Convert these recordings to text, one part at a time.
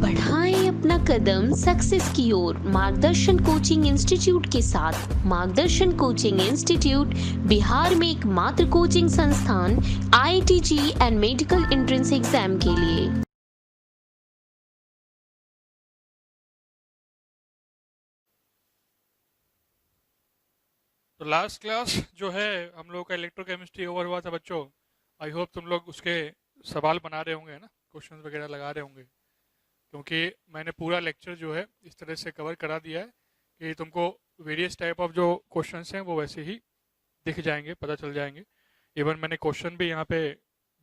बढ़ाएं अपना कदम सक्सेस की ओर मार्गदर्शन कोचिंग इंस्टीट्यूट के साथ। मार्गदर्शन कोचिंग इंस्टीट्यूट बिहार में एकमात्र कोचिंग संस्थान IIT JEE and medical entrance exam के लिए। तो लास्ट क्लास जो है हम लोग का इलेक्ट्रोकेमिस्ट्री ओवर हुआ था बच्चों। आई होप तुम लोग उसके सवाल बना रहे होंगे ना, क्वेश्चंस वगैरह लगा रहे होंगे, क्योंकि मैंने पूरा लेक्चर जो है इस तरह से कवर करा दिया है कि तुमको वेरियस टाइप ऑफ जो क्वेश्चंस हैं वो वैसे ही दिख जाएंगे, पता चल जाएंगे। इवन मैंने क्वेश्चन भी यहाँ पे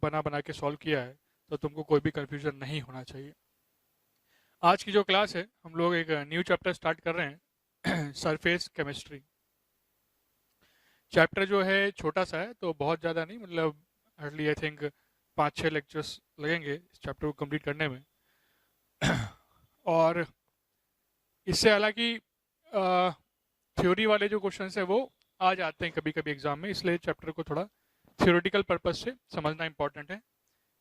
बना बना के सॉल्व किया है, तो तुमको कोई भी कन्फ्यूजन नहीं होना चाहिए। आज की जो क्लास है हम लोग एक न्यू चैप्टर स्टार्ट कर रहे हैं सरफेस केमिस्ट्री। चैप्टर जो है छोटा सा है, तो बहुत ज़्यादा नहीं, मतलब हार्डली आई थिंक 5-6 लेक्चर्स लगेंगे इस चैप्टर को कंप्लीट करने में। और इससे हालांकि थ्योरी वाले जो क्वेश्चंस है वो आ जाते हैं कभी कभी एग्जाम में, इसलिए चैप्टर को थोड़ा थ्योरेटिकल पर्पज से समझना इंपॉर्टेंट है।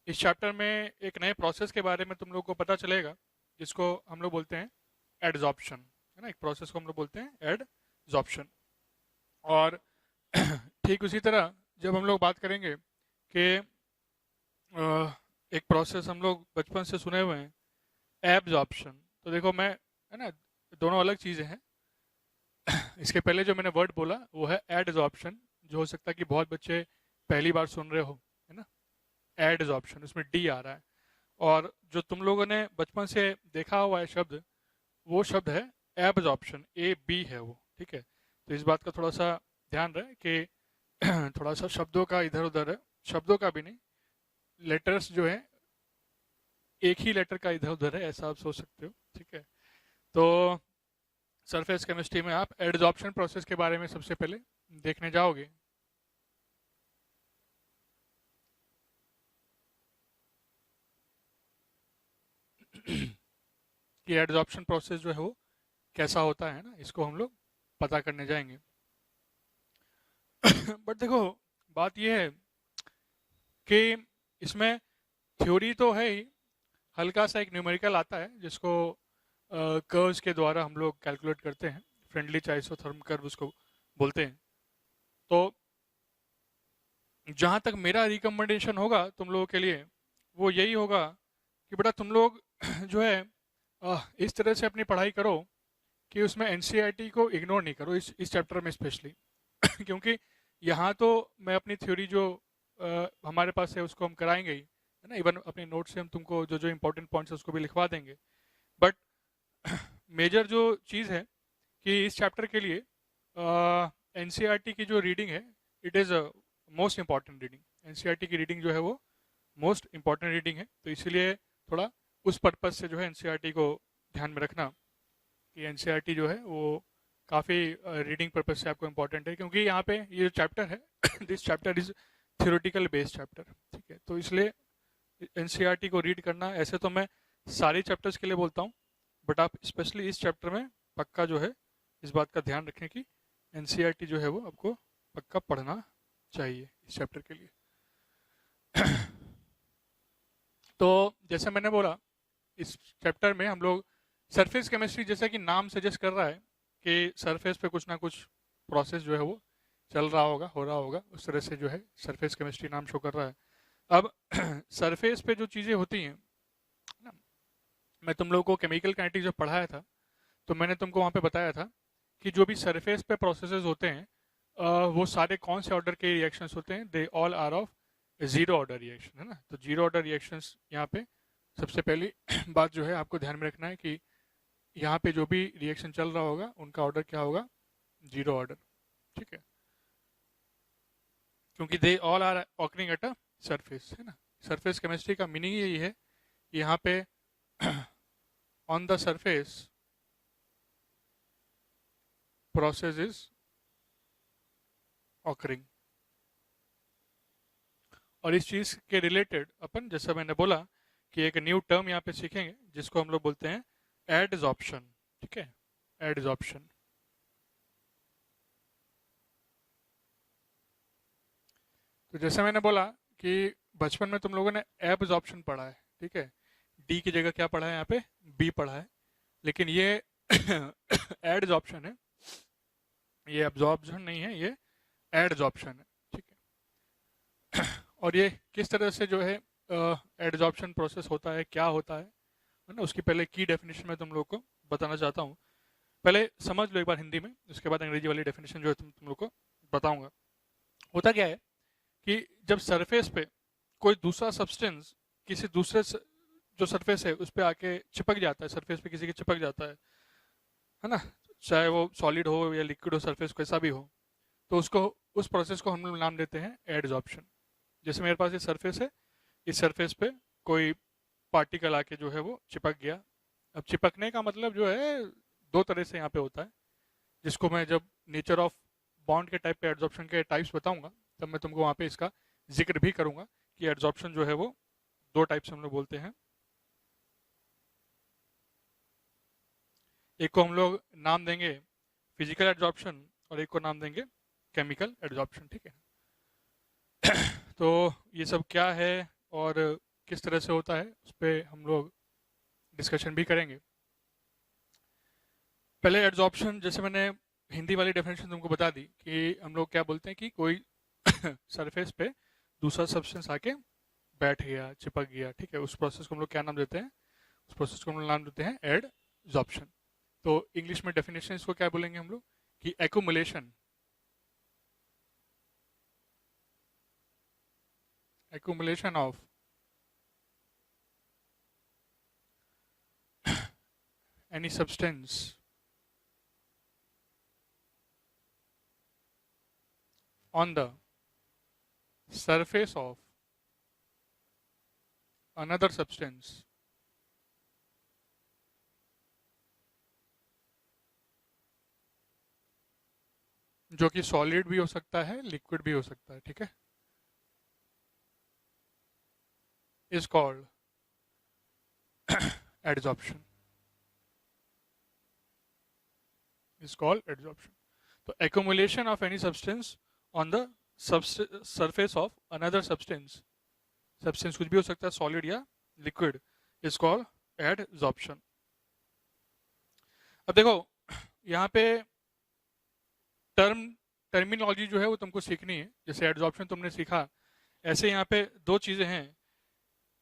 इस चैप्टर में एक नए प्रोसेस के बारे में तुम लोग को पता चलेगा, जिसको हम लोग बोलते हैं एडजॉर्प्शन, है ना। एक प्रोसेस को हम लोग बोलते हैं एडजॉर्प्शन। और ठीक उसी तरह जब हम लोग बात करेंगे कि एक प्रोसेस हम लोग बचपन से सुने हुए हैं एब्जॉर्प्शन, तो देखो मैं, है ना, दोनों अलग चीज़ें हैं। इसके पहले जो मैंने वर्ड बोला वो है एडजॉर्प्शन, जो हो सकता है कि बहुत बच्चे पहली बार सुन रहे हो, है ना। एडजॉर्प्शन, उसमें डी आ रहा है। और जो तुम लोगों ने बचपन से देखा हुआ है शब्द, वो शब्द है एब्जॉर्प्शन, AB है वो, ठीक है। तो इस बात का थोड़ा सा ध्यान रहे कि थोड़ा सा शब्दों का इधर उधर है, शब्दों का भी नहीं, लेटर्स जो है एक ही लेटर का इधर उधर है, ऐसा आप सोच सकते हो, ठीक है। तो सरफेस केमिस्ट्री में आप एडजॉर्प्शन प्रोसेस के बारे में सबसे पहले देखने जाओगे। कि एडजॉर्प्शन प्रोसेस जो है वो कैसा होता है ना, इसको हम लोग पता करने जाएंगे। बट देखो, बात यह है कि इसमें थ्योरी तो है ही, हल्का सा एक न्यूमेरिकल आता है जिसको कर्व्स के द्वारा हम लोग कैलकुलेट करते हैं, फ्रेंडली आइसोथर्म कर्व उसको बोलते हैं। तो जहाँ तक मेरा रिकमेंडेशन होगा तुम लोगों के लिए, वो यही होगा कि बेटा तुम लोग जो है इस तरह से अपनी पढ़ाई करो कि उसमें NCERT को इग्नोर नहीं करो, इस चैप्टर में स्पेशली। क्योंकि यहाँ तो मैं अपनी थ्योरी जो हमारे पास है उसको हम कराएंगे ही, है ना। इवन अपने नोट से हम तुमको जो जो इंपॉर्टेंट पॉइंट्स है उसको भी लिखवा देंगे। बट मेजर जो चीज़ है कि इस चैप्टर के लिए NCERT की जो रीडिंग है, it is most important reading. NCERT की रीडिंग जो है वो मोस्ट इम्पॉर्टेंट रीडिंग है, तो इसीलिए थोड़ा उस पर्पज से जो है NCERT को ध्यान में रखना कि NCERT जो है वो काफ़ी रीडिंग पर्पज से आपको इम्पोर्टेंट है, क्योंकि यहाँ पे ये जो चैप्टर है this chapter is theoretical based chapter, ठीक है। तो इसलिए NCERT को रीड करना, ऐसे तो मैं सारे चैप्टर्स के लिए बोलता हूँ, बट आप स्पेशली इस चैप्टर में पक्का जो है इस बात का ध्यान रखें कि NCERT जो है वो आपको पक्का पढ़ना चाहिए इस चैप्टर के लिए। तो जैसे मैंने बोला, इस चैप्टर में हम लोग सरफेस केमिस्ट्री, जैसा कि नाम सजेस्ट कर रहा है कि सरफेस पे कुछ ना कुछ प्रोसेस जो है वो चल रहा होगा, हो रहा होगा, उस तरह से जो है सरफेस केमिस्ट्री नाम शो कर रहा है। अब सरफेस पे जो चीज़ें होती हैं ना, मैं तुम लोगों को केमिकल काइनेटिक्स जब पढ़ाया था तो मैंने तुमको वहाँ पे बताया था कि जो भी सरफेस पे प्रोसेसेस होते हैं वो सारे कौन से ऑर्डर के रिएक्शंस होते हैं, they all are of zero order reaction, है ना। तो जीरो ऑर्डर रिएक्शंस यहाँ पे सबसे पहली बात जो है आपको ध्यान में रखना है कि यहाँ पे जो भी रिएक्शन चल रहा होगा उनका ऑर्डर क्या होगा, जीरो ऑर्डर, ठीक है। क्योंकि they all are occurring at a surface, है ना। सरफेस केमिस्ट्री का मीनिंग यही है कि यहाँ पे on the surface process is occurring. और इस चीज़ के रिलेटेड अपन, जैसा मैंने बोला, कि एक न्यू टर्म यहाँ पे सीखेंगे जिसको हम लोग बोलते हैं एडजॉर्प्शन, ठीक है, एडजॉर्प्शन। तो जैसे मैंने बोला कि बचपन में तुम लोगों ने एब्जॉर्प्शन पढ़ा है, ठीक है। डी की जगह क्या पढ़ा है यहाँ पे, बी पढ़ा है, लेकिन ये एडजॉर्प्शन है, ये एब्जॉर्प्शन नहीं है, ये एडजॉर्प्शन है, ठीक है। और ये किस तरह से जो है एडजॉर्प्शन प्रोसेस होता है, क्या होता है ना, उसकी पहले की डेफिनेशन में तुम लोग को बताना चाहता हूँ। पहले समझ लो एक बार हिंदी में, उसके बाद अंग्रेजी वाली डेफिनेशन जो है तुम लोग को बताऊंगा। होता क्या है कि जब सरफेस पे कोई दूसरा सब्सटेंस किसी दूसरे जो सरफेस है उस पर आके चिपक जाता है, सरफेस पे किसी के चिपक जाता है ना, चाहे वो सॉलिड हो या लिक्विड हो, सरफेस कैसा भी हो, तो उसको, उस प्रोसेस को हम लोग नाम देते हैं एडजॉर्प्शन। जैसे मेरे पास ये सरफेस है, इस सरफेस पे कोई पार्टिकल आके जो है वो चिपक गया। अब चिपकने का मतलब जो है दो तरह से यहाँ पे होता है, जिसको मैं जब नेचर ऑफ बॉन्ड के टाइप पे एडजॉर्प्शन के टाइप्स बताऊंगा तब मैं तुमको वहाँ पे इसका जिक्र भी करूंगा कि एडजॉर्प्शन जो है वो दो टाइप से हम लोग बोलते हैं। एक को हम लोग नाम देंगे फिजिकल एडजॉर्प्शन और एक को नाम देंगे केमिकल एडजॉर्प्शन, ठीक है। तो ये सब क्या है और किस तरह से होता है उस पर हम लोग डिस्कशन भी करेंगे। पहले एडजॉर्प्शन, जैसे मैंने हिंदी वाली डेफिनेशन तुमको बता दी कि हम लोग क्या बोलते हैं कि कोई सरफेस पे दूसरा सब्सटेंस आके बैठ गया, चिपक गया, ठीक है, उस प्रोसेस को हम लोग क्या नाम देते हैं, उस प्रोसेस को हम लोग नाम देते हैं एडजॉर्प्शन। तो इंग्लिश में डेफिनेशन इसको क्या बोलेंगे हम लोग कि accumulation, accumulation of any substance on the surface of another substance जो कि सॉलिड भी हो सकता है, लिक्विड भी हो सकता है, ठीक है, is called adsorption, is called adsorption. तो accumulation of any substance on the surface of another substance, substance कुछ भी हो सकता है, सॉलिड या लिक्विड, is called adsorption। अब देखो यहाँ पे टर्मिनोलॉजी जो है वो तुमको सीखनी है। जैसे एडजॉर्प्शन तुमने सीखा, ऐसे यहाँ पे दो चीजें हैं,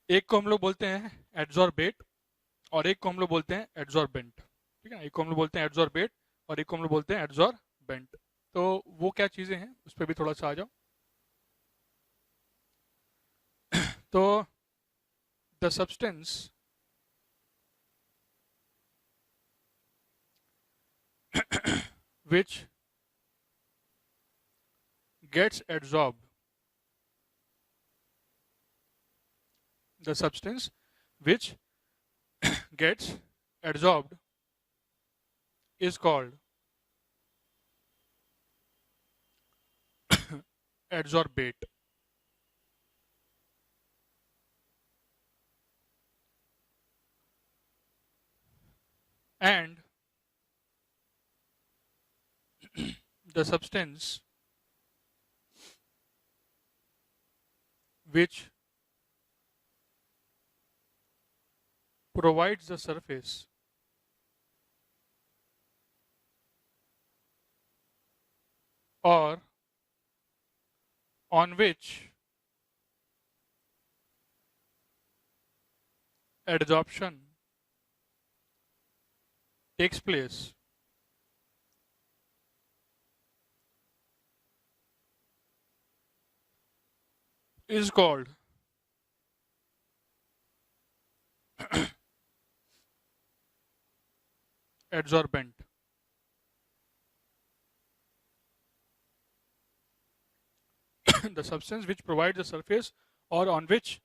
एक को हम लोग बोलते हैं एडजॉर्बेट और एक को हम लोग बोलते हैं एडजॉर्बेंट, ठीक है ना। एक को हम लोग बोलते हैं एडजॉर्बेट और एक को हम लोग बोलते हैं एडजॉर्बेंट। तो वो क्या चीजें हैं उस पर भी थोड़ा सा आ जाओ। तो the substance which gets adsorbed, the substance which gets adsorbed is called adsorbate। And the substance which provides the surface or on which adsorption takes place is called adsorbent। The substance which provides the surface or on which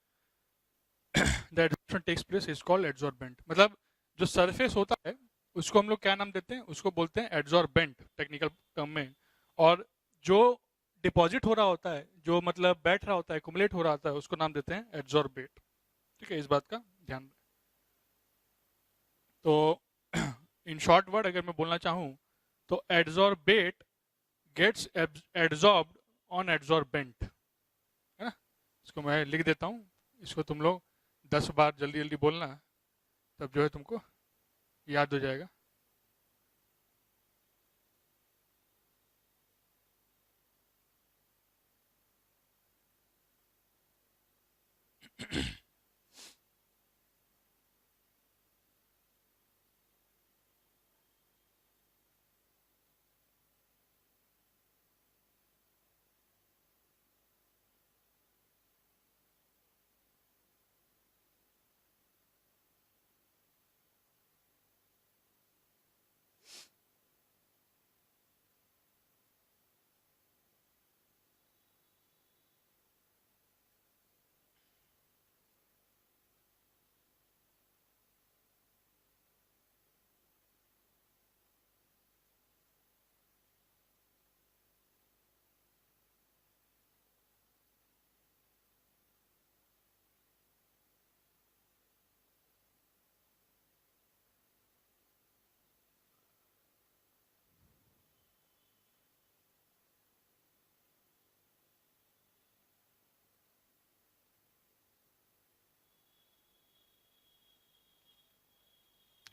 the adsorption takes place is called adsorbent। मतलब जो surface होता है उसको हम लोग क्या नाम देते हैं, उसको बोलते हैं एडजॉर्बेंट टेक्निकल टर्म में। और जो डिपॉजिट हो रहा होता है, जो मतलब बैठ रहा होता है, एक्युमुलेट हो रहा होता है, उसको नाम देते हैं एडजॉर्बेट, ठीक है, इस बात का ध्यान रखें। तो इन शॉर्ट वर्ड अगर मैं बोलना चाहूँ तो एडजॉर्बेट गेट्स एडजॉर्ब्ड ऑन एडजॉर्बेंट, है ना। इसको मैं लिख देता हूँ, इसको तुम लोग 10 बार जल्दी जल्दी बोलना तब जो है तुमको याद हो जाएगा।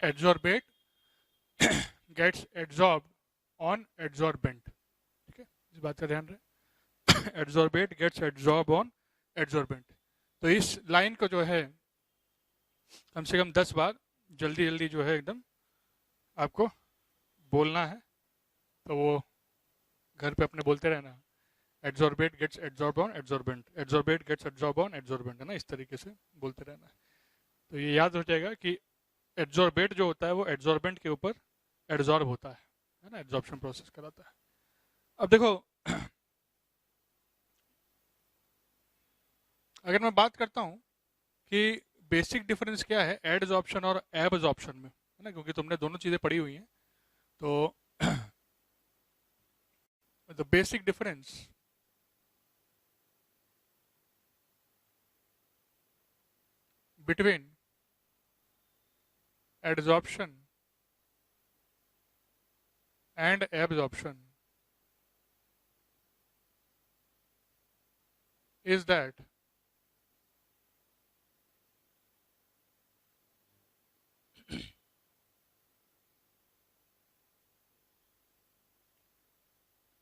Adsorbate gets adsorbed on adsorbent, ठीक है, इस बात का ध्यान रहे। Adsorbate gets adsorb on adsorbent. तो इस लाइन को जो है कम से कम 10 बार जल्दी जल्दी जो है एकदम आपको बोलना है। तो वो घर पे अपने बोलते रहना, adsorbate gets adsorb on adsorbent, adsorbate gets adsorb on adsorbent, है ना, इस तरीके से बोलते रहना है। तो ये याद हो जाएगा कि एड्सॉर्बेट जो होता है वो एड्सॉर्बेंट के ऊपर एड्सॉर्ब होता है ना, एड्सॉर्प्शन प्रोसेस कराता है। अब देखो अगर मैं बात करता हूँ कि बेसिक डिफरेंस क्या है एडजॉर्प्शन और एबजॉर्प्शन में, है ना, क्योंकि तुमने दोनों चीज़ें पढ़ी हुई हैं। तो the basic difference between adsorption and absorption is that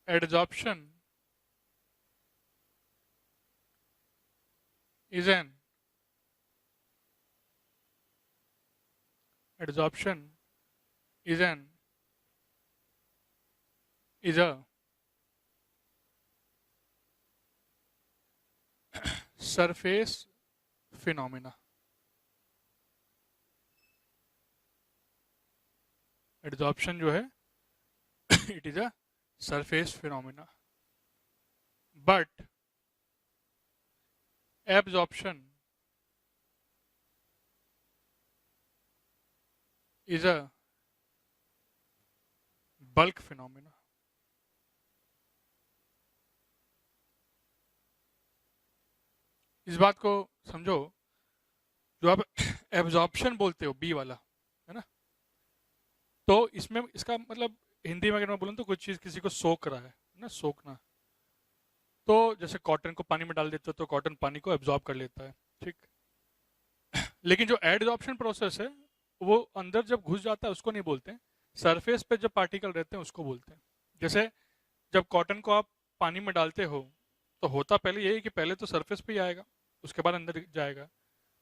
adsorption is an adsorption is a surface phenomena. Adsorption जो है it is a surface phenomena, but absorption is a bulk phenomena. इस बात को समझो, जो आप एब्जॉर्प्शन बोलते हो बी वाला, है ना, तो इसमें इसका मतलब हिंदी में अगर मैं बोलूँ तो कोई चीज़ किसी को सोख रहा है ना, सोखना। तो जैसे कॉटन को पानी में डाल देते हो तो कॉटन पानी को एब्जॉर्ब कर लेता है, ठीक। लेकिन जो एडजॉर्प्शन प्रोसेस है वो अंदर जब घुस जाता है उसको नहीं बोलते हैं, सरफेस पे जब पार्टिकल रहते हैं उसको बोलते हैं। जैसे जब कॉटन को आप पानी में डालते हो तो होता पहले यही कि पहले तो सरफेस पे ही आएगा, उसके बाद अंदर जाएगा।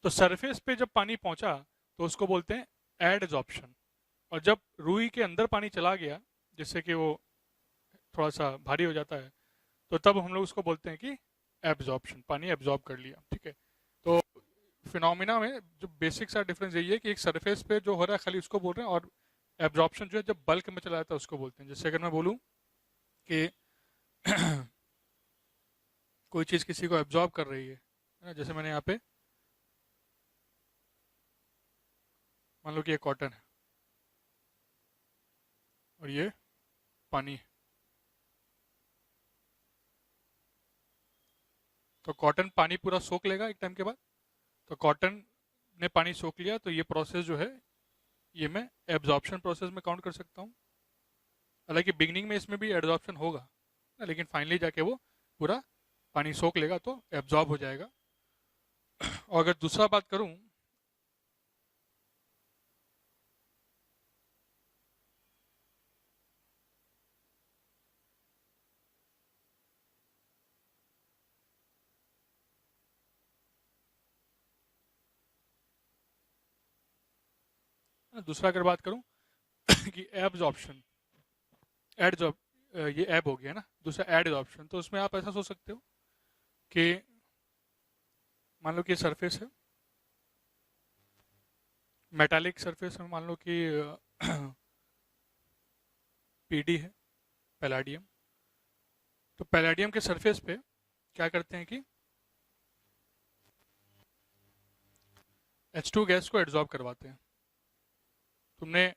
तो सरफेस पे जब पानी पहुंचा तो उसको बोलते हैं एडजॉर्प्शन, और जब रुई के अंदर पानी चला गया जिससे कि वो थोड़ा सा भारी हो जाता है तो तब हम लोग उसको बोलते हैं कि एब्जॉर्प्शन, पानी एब्जॉर्ब कर लिया, ठीक है। तो फिनोमिना में जो बेसिक सा डिफरेंस यही है कि एक सरफेस पे जो हो रहा है खाली उसको बोल रहे हैं, और एब्जॉर्प्शन जो है जब बल्क में चला जाता है उसको बोलते हैं। जैसे अगर मैं बोलूँ कि कोई चीज़ किसी को एब्जॉर्ब कर रही है ना, जैसे मैंने यहाँ पे मान लो कि ये कॉटन है और ये पानी है, तो कॉटन पानी पूरा सोख लेगा एक टाइम के बाद। तो कॉटन ने पानी सोख लिया तो ये प्रोसेस जो है ये मैं एब्जॉर्प्शन प्रोसेस में काउंट कर सकता हूँ। हालांकि बिगनिंग में इसमें भी एब्जॉर्प्शन होगा ना, लेकिन फाइनली जाके वो पूरा पानी सोख लेगा तो एब्जॉर्ब हो जाएगा। और अगर दूसरा बात करूँ दूसरा अगर बात करूं कि एब्जॉर्प्शन, एडजॉर्ब, ये एब हो गया ना, दूसरा एडजॉर्प्शन, तो उसमें आप ऐसा सोच सकते हो कि मान लो कि सरफेस है, मेटालिक सरफेस है, मान लो कि पीडी है, पैलाडियम। तो पैलाडियम के सरफेस पे क्या करते हैं कि H2 गैस को एड्जॉर्ब करवाते हैं। तुमने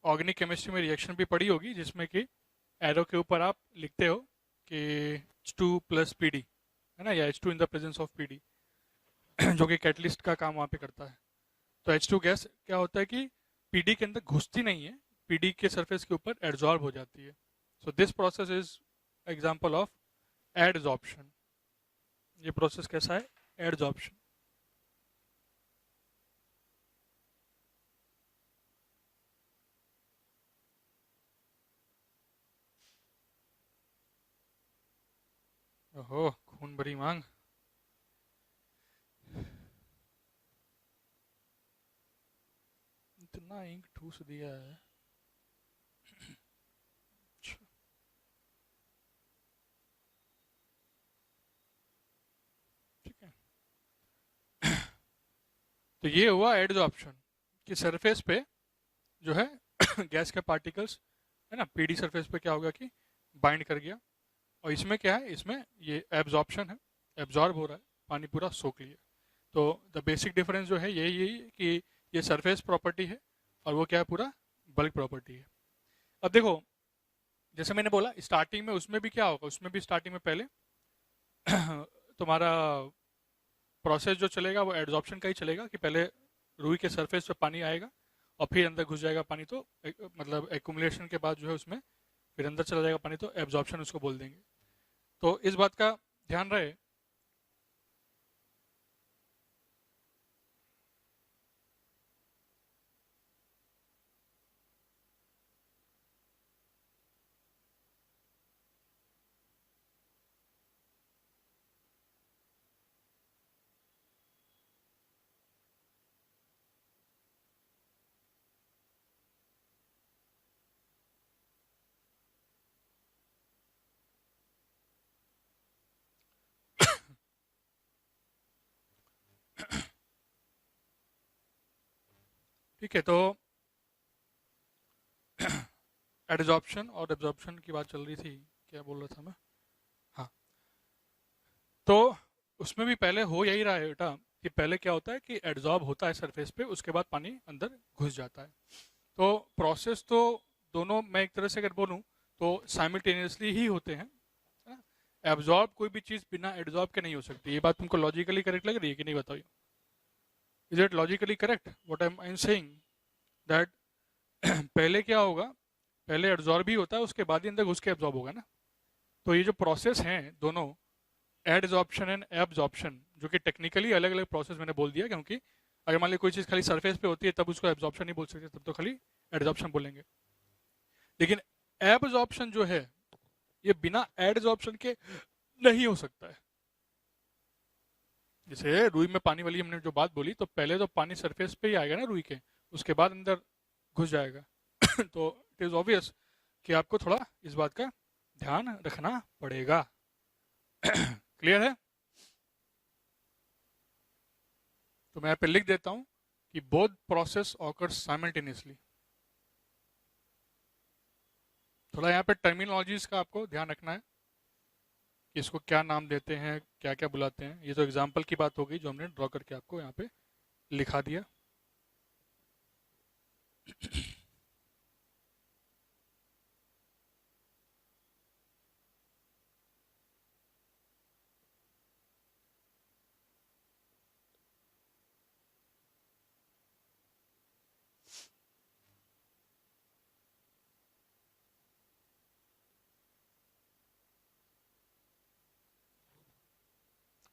ऑर्गेनिक केमिस्ट्री में रिएक्शन भी पढ़ी होगी जिसमें कि एरो के ऊपर आप लिखते हो कि H2 प्लस पी डी, है ना, या H2 in the presence of P D, जो कि कैटलिस्ट का काम वहाँ पे करता है। तो H2 गैस क्या होता है कि पीडी के अंदर घुसती नहीं है, पीडी के सरफेस के ऊपर एड्जॉर्ब हो जाती है। So this process is example of adsorption. ये प्रोसेस कैसा है? एडजॉर्प्शन। ओहो, खून भरी मांग। इतना इंक ठूस दिया है। अच्छा, ठीक है। तो ये हुआ एडजॉर्प्शन कि सरफेस पे जो है गैस के पार्टिकल्स, है ना, पीडी सरफेस पे क्या होगा कि बाइंड कर गया। और इसमें क्या है, इसमें ये एब्जॉर्प्शन है, एब्जॉर्ब हो रहा है, पानी पूरा सोख लिया। तो द बेसिक डिफरेंस जो है यही है कि ये सरफेस प्रॉपर्टी है और वो क्या है, पूरा बल्क प्रॉपर्टी है। अब देखो, जैसे मैंने बोला स्टार्टिंग में उसमें भी क्या होगा, उसमें भी स्टार्टिंग में पहले तुम्हारा प्रोसेस जो चलेगा वो एड्जॉर्प्शन का ही चलेगा कि पहले रुई के सरफेस पे पानी आएगा और फिर अंदर घुस जाएगा पानी। तो मतलब एक्यूमुलेशन के बाद जो है उसमें फिर अंदर चला जाएगा पानी, तो एब्जॉर्प्शन उसको बोल देंगे। तो इस बात का ध्यान रहे। ठीक है, तो एड्जॉर्प्शन और एब्जॉर्प्शन की बात चल रही थी, क्या बोल रहा था मैं? हाँ, तो उसमें भी पहले हो यही रहा है बेटा कि पहले क्या होता है कि एड्जॉर्ब होता है सरफेस पे, उसके बाद पानी अंदर घुस जाता है। तो प्रोसेस तो दोनों, मैं एक तरह से अगर बोलूँ तो साइमल्टेनियसली ही होते हैं। एब्जॉर्ब कोई भी चीज़ बिना एड्जॉर्ब के नहीं हो सकती। ये बात तुमको लॉजिकली करेक्ट लग रही है कि नहीं, बताइए? Is it logically correct what I am saying, that पहले क्या होगा, पहले एड्जॉर्ब ही होता है, उसके बाद ही अंदर घुस के एब्जॉर्ब होगा ना। तो ये जो प्रोसेस हैं दोनों, एडजॉर्प्शन एंड एब्जॉर्प्शन, जो कि टेक्निकली अलग अलग प्रोसेस मैंने बोल दिया, क्योंकि अगर मान ली कोई चीज़ खाली सरफेस पे होती है तब उसको एब्जॉर्प्शन नहीं बोल सकते, तब तो खाली एडजॉर्प्शन बोलेंगे। लेकिन एब्जॉर्प्शन जो है ये बिना एडजॉर्प्शन के नहीं हो सकता है। जैसे रुई में पानी वाली हमने जो बात बोली, तो पहले तो पानी सरफेस पे ही आएगा ना रुई के, उसके बाद अंदर घुस जाएगा। तो इट इज ऑब्वियस कि आपको थोड़ा इस बात का ध्यान रखना पड़ेगा। क्लियर है? तो मैं यहाँ पे लिख देता हूँ कि बोथ प्रोसेस ऑकर्स साइमल्टेनियसली। थोड़ा यहाँ पे टर्मिनोलॉजीज का आपको ध्यान रखना है कि इसको क्या नाम देते हैं, क्या क्या बुलाते हैं। ये तो एग्जाम्पल की बात हो गई जो हमने ड्रॉ करके आपको यहाँ पे लिखा दिया।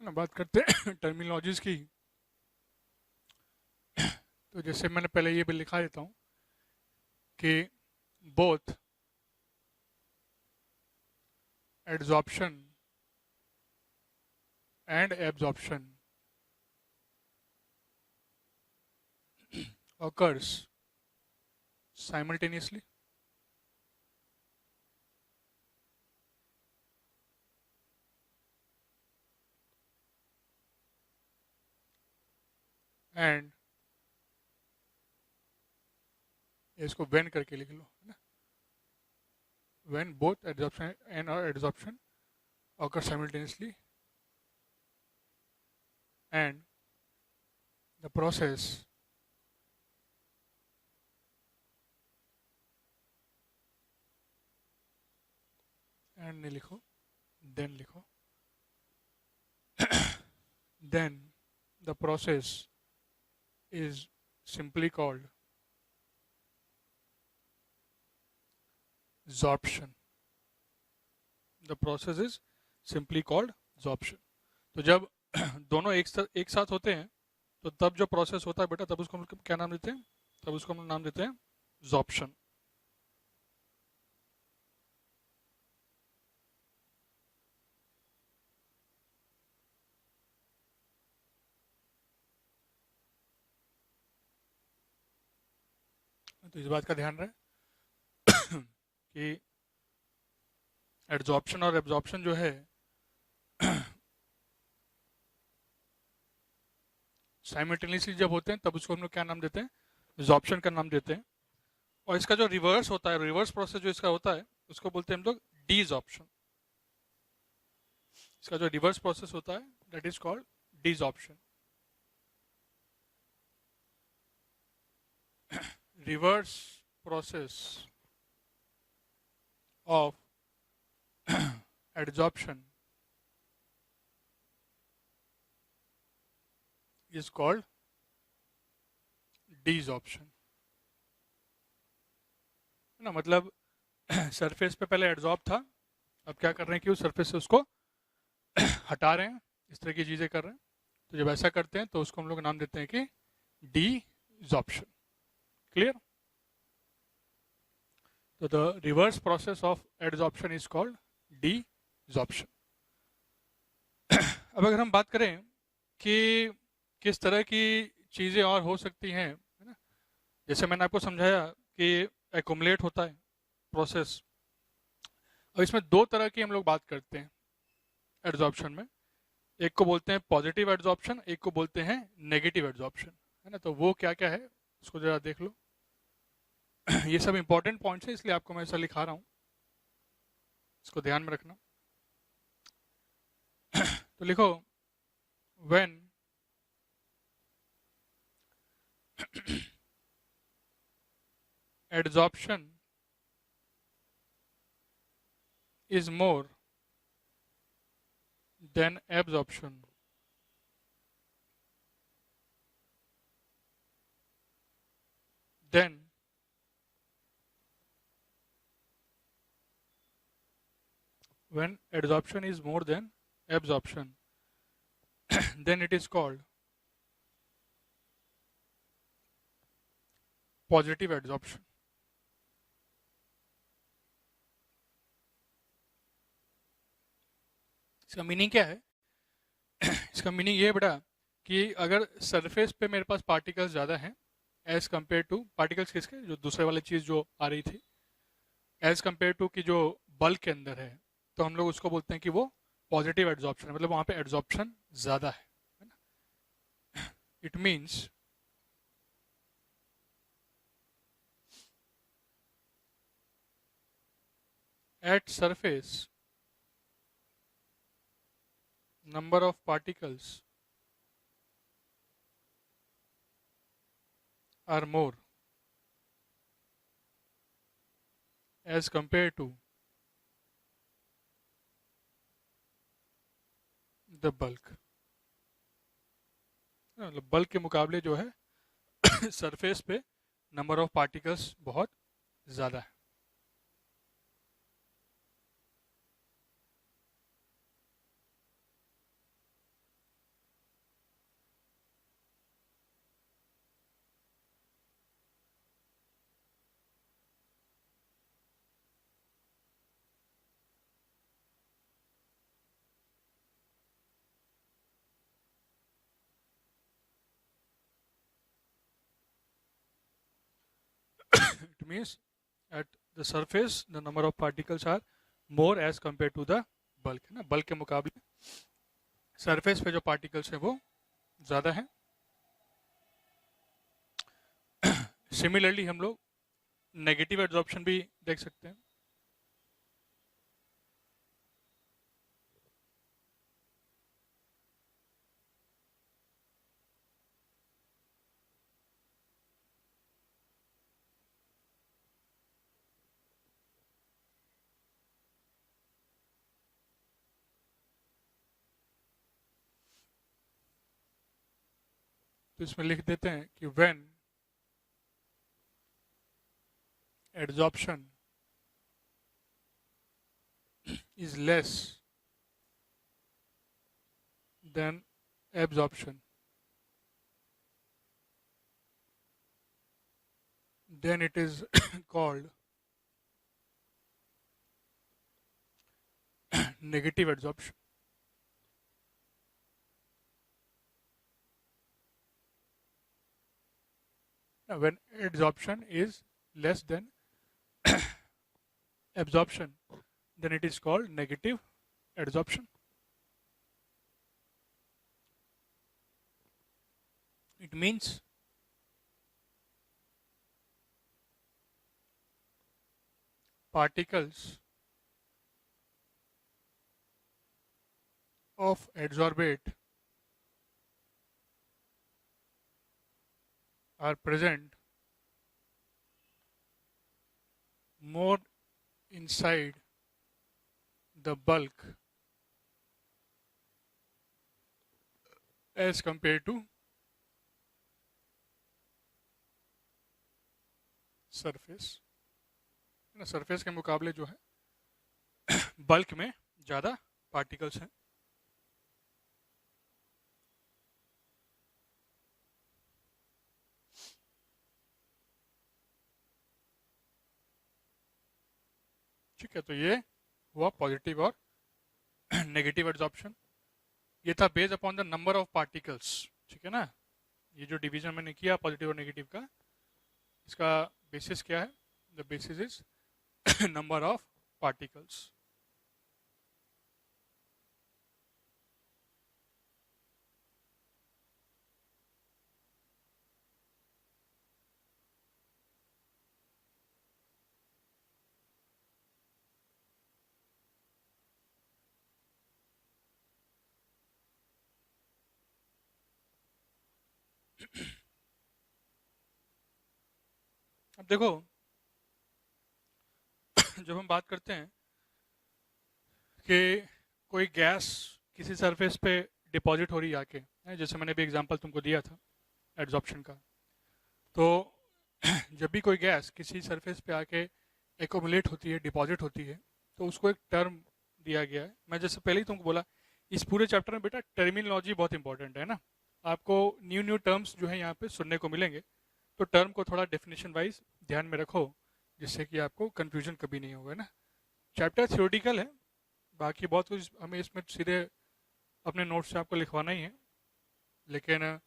ना बात करते हैं टर्मिनोलॉजीज की। तो जैसे मैंने पहले ये भी लिखा देता हूँ कि both adsorption and absorption occurs simultaneously, and इसको when करके लिख लो, है ना, when both adsorption and or adsorption occur simultaneously and the process and नहीं लिखो, then लिखो, then the process is simply called absorption. The process is simply called absorption. तो जब दोनों एक साथ होते हैं तो तब जो प्रोसेस होता है बेटा, तब उसको हम क्या नाम देते हैं? तब उसको हम नाम देते हैं absorption. तो इस बात का ध्यान रहे कि एड्जॉर्प्शन और एब्जॉर्प्शन जो है साइमल्टेनियसली जब होते हैं तब उसको हम लोग क्या नाम देते हैं? एब्जॉर्प्शन का नाम देते हैं. और इसका जो रिवर्स होता है, रिवर्स प्रोसेस जो इसका होता है, उसको बोलते हैं हम लोग डीजॉर्प्शन. इसका जो रिवर्स प्रोसेस होता है that is called desorption. Reverse process of adsorption is called desorption. है ना, मतलब सरफेस पे पहले एड्जॉर्ब था, अब क्या कर रहे हैं कि उस सरफेस से उसको हटा रहे हैं, इस तरह की चीजें कर रहे हैं. तो जब ऐसा करते हैं तो उसको हम लोग नाम देते हैं कि डीजॉर्प्शन. क्लियर? तो the reverse process of adsorption is called desorption. अब अगर हम बात करें कि किस तरह की चीज़ें और हो सकती हैं, है ना, जैसे मैंने आपको समझाया कि एक्युमुलेट होता है प्रोसेस. और इसमें दो तरह की हम लोग बात करते हैं एड्जॉर्प्शन में. एक को बोलते हैं पॉजिटिव एड्जॉर्प्शन, एक को बोलते हैं नेगेटिव एड्जॉर्प्शन, है ना. तो वो क्या क्या है उसको जरा देख लो. ये सब इंपॉर्टेंट पॉइंट्स है, इसलिए आपको मैं ऐसा लिखा रहा हूँ, इसको ध्यान में रखना. तो लिखो when adsorption is more than absorption, then when adsorption is more than absorption then it is called positive adsorption. इसका मीनिंग क्या है? इसका मीनिंग ये है बेटा कि अगर सरफेस पे मेरे पास पार्टिकल्स ज़्यादा हैं एज कम्पेयर टू पार्टिकल्स किसके, जो दूसरे वाली चीज़ जो आ रही थी, एज कम्पेयर टू कि जो बल्क के अंदर है, तो हम लोग उसको बोलते हैं कि वो पॉजिटिव एड्जॉर्प्शन है, मतलब वहाँ पे एड्जॉर्प्शन ज़्यादा है ना. It means at surface number of particles are more as compared to the bulk. मतलब बल्क के मुकाबले जो है सरफेस पे नंबर ऑफ पार्टिकल्स बहुत ज़्यादा है. It means at the surface the number of particles are more as compared to the bulk, है ना, बल्क के मुकाबले सरफेस पे जो पार्टिकल्स हैं वो ज़्यादा हैं. सिमिलरली हम लोग नेगेटिव एब्जॉर्प्शन भी देख सकते हैं. तो इसमें लिख देते हैं कि when adsorption is less than absorption, then it is called negative adsorption. Now, when adsorption is less than absorption, then it is called negative adsorption. It means particles of adsorbate are present more inside the bulk as compared to surface. ना surface के मुकाबले जो है bulk में ज़्यादा particles हैं. ठीक है, तो ये हुआ पॉजिटिव और नेगेटिव एब्जॉर्प्शन. ये था based upon the number of particles. ठीक है ना, ये जो डिवीजन मैंने किया पॉजिटिव और नेगेटिव का, इसका बेसिस क्या है? The basis is number of particles. अब देखो, जब हम बात करते हैं कि कोई गैस किसी सरफेस पे डिपॉजिट हो रही है आके, जैसे मैंने भी एग्जांपल तुमको दिया था एड्जॉर्प्शन का, तो जब भी कोई गैस किसी सरफेस पे आके एकोमुलेट होती है, डिपॉजिट होती है, तो उसको एक टर्म दिया गया है. मैं जैसे पहले ही तुमको बोला, इस पूरे चैप्टर में बेटा टर्मिनोलॉजी बहुत इंपॉर्टेंट है ना. आपको न्यू टर्म्स जो है यहाँ पे सुनने को मिलेंगे, तो टर्म को थोड़ा डेफिनेशन वाइज ध्यान में रखो, जिससे कि आपको कंफ्यूजन कभी नहीं होगा ना. चैप्टर थ्योरेटिकल है, बाकी बहुत कुछ हमें इसमें सीधे अपने नोट्स से आपको लिखवाना ही है, लेकिन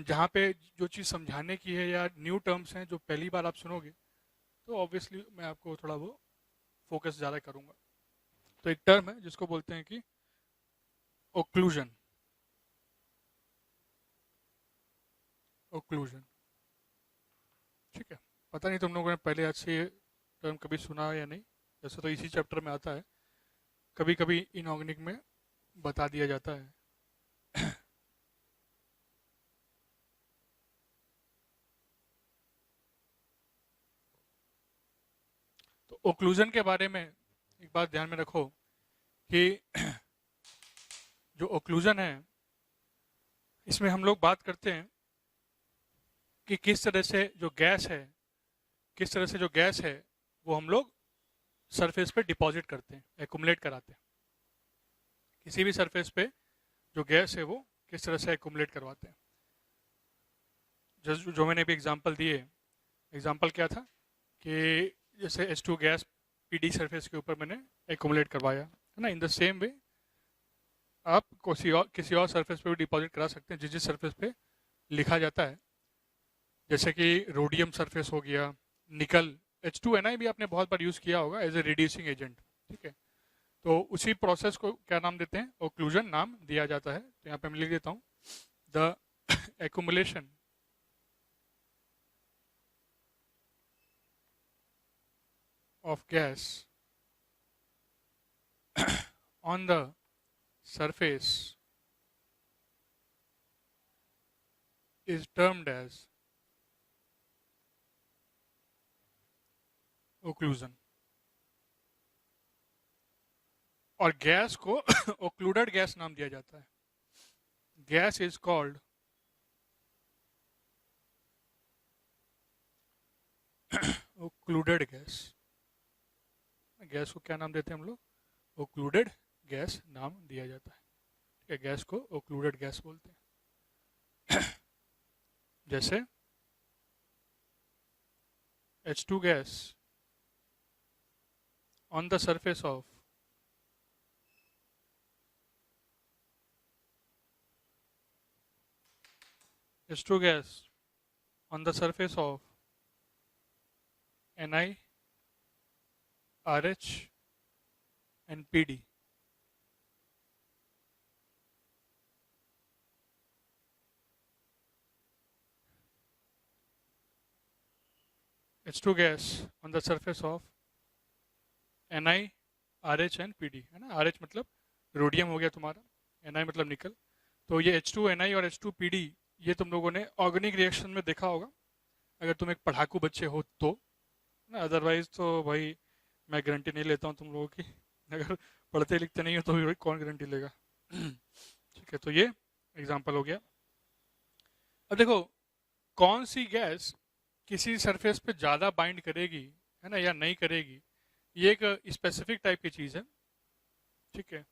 जहाँ पे जो चीज़ समझाने की है या न्यू टर्म्स हैं जो पहली बार आप सुनोगे, तो ऑब्वियसली मैं आपको थोड़ा वो फोकस ज़्यादा करूँगा. तो एक टर्म है जिसको बोलते हैं कि ओक्लूजन. ओक्लूजन, ठीक है. पता नहीं तुम लोगों ने पहले आज से ये टर्म कभी सुना है या नहीं. वैसे तो इसी चैप्टर में आता है, कभी कभी इनऑर्गेनिक में बता दिया जाता है. तो ओक्लूजन के बारे में एक बात ध्यान में रखो कि जो ओक्लूजन है, इसमें हम लोग बात करते हैं कि किस तरह से जो गैस है वो हम लोग सरफेस पे डिपॉजिट करते हैं, एक्युमुलेट कराते हैं. किसी भी सरफेस पे जो गैस है वो किस तरह से एक्युमुलेट करवाते हैं. जो मैंने भी एग्जांपल दिए, एग्जांपल क्या था कि जैसे H2 गैस PD सरफेस के ऊपर मैंने एक्युमुलेट करवाया, है ना. इन द सेम वे आप किसी और सरफेस पे भी डिपॉजिट करा सकते हैं, जिस सरफेस पे लिखा जाता है. जैसे कि रोडियम सरफेस हो गया, निकल, H2Ni भी आपने बहुत बार यूज़ किया होगा एज ए रिड्यूसिंग एजेंट, ठीक है। तो उसी प्रोसेस को क्या नाम देते हैं, ओक्लूजन नाम दिया जाता है। तो यहाँ पे मैं लिख देता हूँ, the accumulation of gas on the surface is termed as occlusion। और गैस को ओक्लूडेड गैस नाम दिया जाता है। Gas is called occluded gas. Gas को क्या नाम देते हैं हम लोग, ओक्लूडेड गैस नाम दिया जाता है, ठीक है। गैस को ओक्लूडेड गैस बोलते हैं। जैसे H2 gas on the surface of H2 gas on the surface of Ni, RH and PD H2 gas on the surface of Ni, RH and PD, है ना। RH मतलब रोडियम हो गया तुम्हारा, Ni मतलब निकल। तो ये H2Ni और H2PD ये तुम लोगों ने ऑर्गेनिक रिएक्शन में देखा होगा, अगर तुम एक पढ़ाकू बच्चे हो तो ना। अदरवाइज तो भाई मैं गारंटी नहीं लेता हूँ तुम लोगों की, अगर पढ़ते लिखते नहीं हो तो भी कौन गारंटी लेगा। ठीक है, तो ये एग्जांपल हो गया। अब देखो कौन सी गैस किसी सरफेस पे ज़्यादा बाइंड करेगी, है ना, या नहीं करेगी, ये एक स्पेसिफिक टाइप की चीज़ है, ठीक है।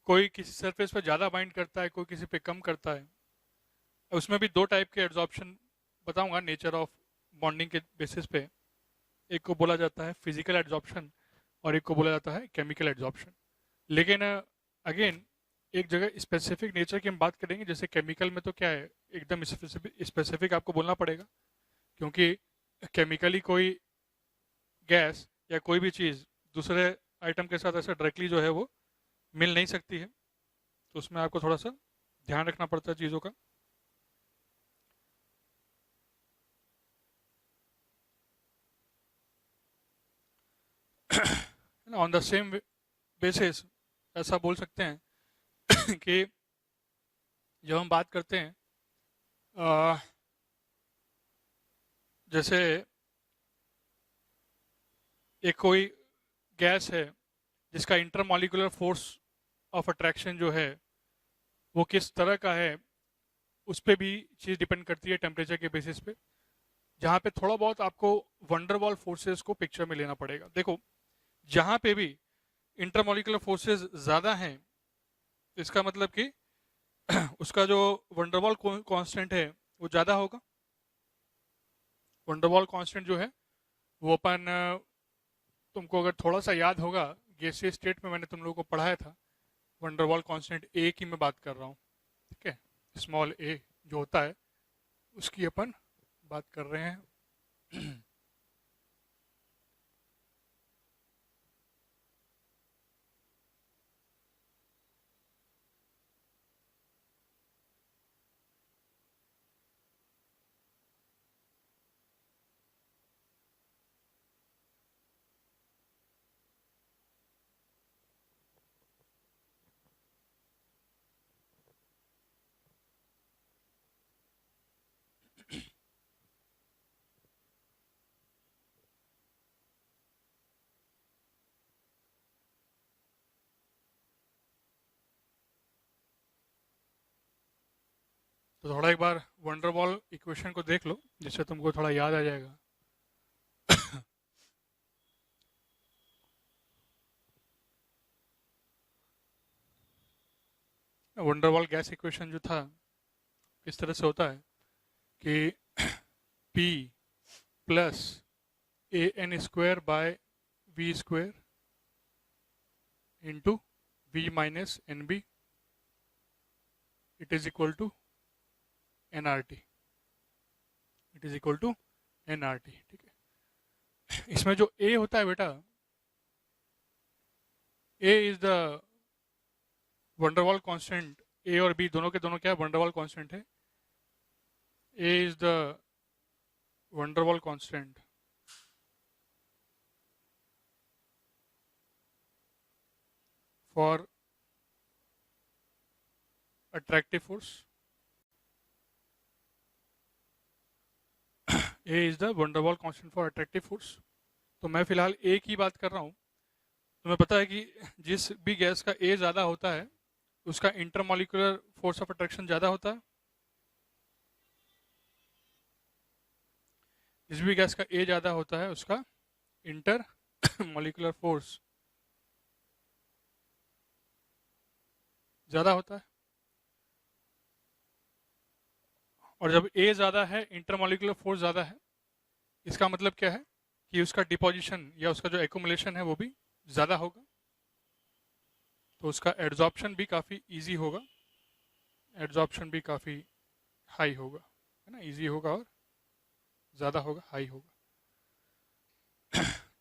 कोई किसी सरफेस पे ज़्यादा बाइंड करता है, कोई किसी पे कम करता है। उसमें भी दो टाइप के एड्जॉर्प्शन बताऊंगा नेचर ऑफ बॉन्डिंग के बेसिस पे। एक को बोला जाता है फिजिकल एड्जॉर्प्शन और एक को बोला जाता है केमिकल एड्जॉर्प्शन। लेकिन अगेन एक जगह स्पेसिफिक नेचर की हम बात करेंगे, जैसे केमिकल में तो क्या है, एकदम स्पेसिफिक आपको बोलना पड़ेगा, क्योंकि केमिकली कोई गैस या कोई भी चीज़ दूसरे आइटम के साथ ऐसे डायरेक्टली जो है वो मिल नहीं सकती है। तो उसमें आपको थोड़ा सा ध्यान रखना पड़ता है चीज़ों का। ऑन द सेम बेसिस ऐसा बोल सकते हैं कि जब हम बात करते हैं जैसे एक कोई गैस है जिसका इंटरमॉलिक्यूलर फोर्स ऑफ अट्रैक्शन जो है वो किस तरह का है, उस पर भी चीज़ डिपेंड करती है टेम्परेचर के बेसिस पे, जहाँ पे थोड़ा बहुत आपको वंडरवॉल फोर्सेस को पिक्चर में लेना पड़ेगा। देखो जहाँ पे भी इंटरमॉलिक्यूलर फोर्सेस ज़्यादा हैं, इसका मतलब कि उसका जो वंडरवॉल कांस्टेंट है वो ज़्यादा होगा। वंडरवॉल कांस्टेंट जो है वो अपन तुमको अगर थोड़ा सा याद होगा, गैसीय स्टेट में मैंने तुम लोगों को पढ़ाया था, वंडरवॉल कांस्टेंट ए की मैं बात कर रहा हूँ, ठीक है। स्मॉल ए जो होता है उसकी अपन बात कर रहे हैं। तो थोड़ा एक बार वंडरवॉल इक्वेशन को देख लो, जिससे तुमको थोड़ा याद आ जाएगा। वंडरवॉल गैस इक्वेशन जो था किस तरह से होता है कि P plus AN square by V square into V minus NB it is equal to NRT। It is equal to NRT, ठीक है। इसमें जो ए होता है बेटा, a is the van der Waals constant. A और बी दोनों के दोनों क्या है, वंडरवॉल कांस्टेंट है। A is the van der Waals constant for attractive force. A is the van der Waals constant for attractive force. तो मैं फिलहाल ए की बात कर रहा हूँ। तुम्हें पता है कि जिस भी गैस का ए ज़्यादा होता है उसका इंटरमॉलिक्यूलर फोर्स ऑफ अट्रैक्शन ज़्यादा होता है। जिस भी गैस का ए ज़्यादा होता है उसका इंटर मॉलिक्यूलर फोर्स ज़्यादा होता है। और जब ए ज़्यादा है, इंटरमॉलिक्यूलर फोर्स ज़्यादा है, इसका मतलब क्या है कि उसका डिपोजिशन या उसका जो एक्यूमुलेशन है वो भी ज़्यादा होगा, तो उसका एड्जॉर्प्शन भी काफ़ी इजी होगा, एड्जॉर्प्शन भी काफ़ी हाई होगा, है ना। इजी होगा और ज़्यादा होगा, हाई होगा।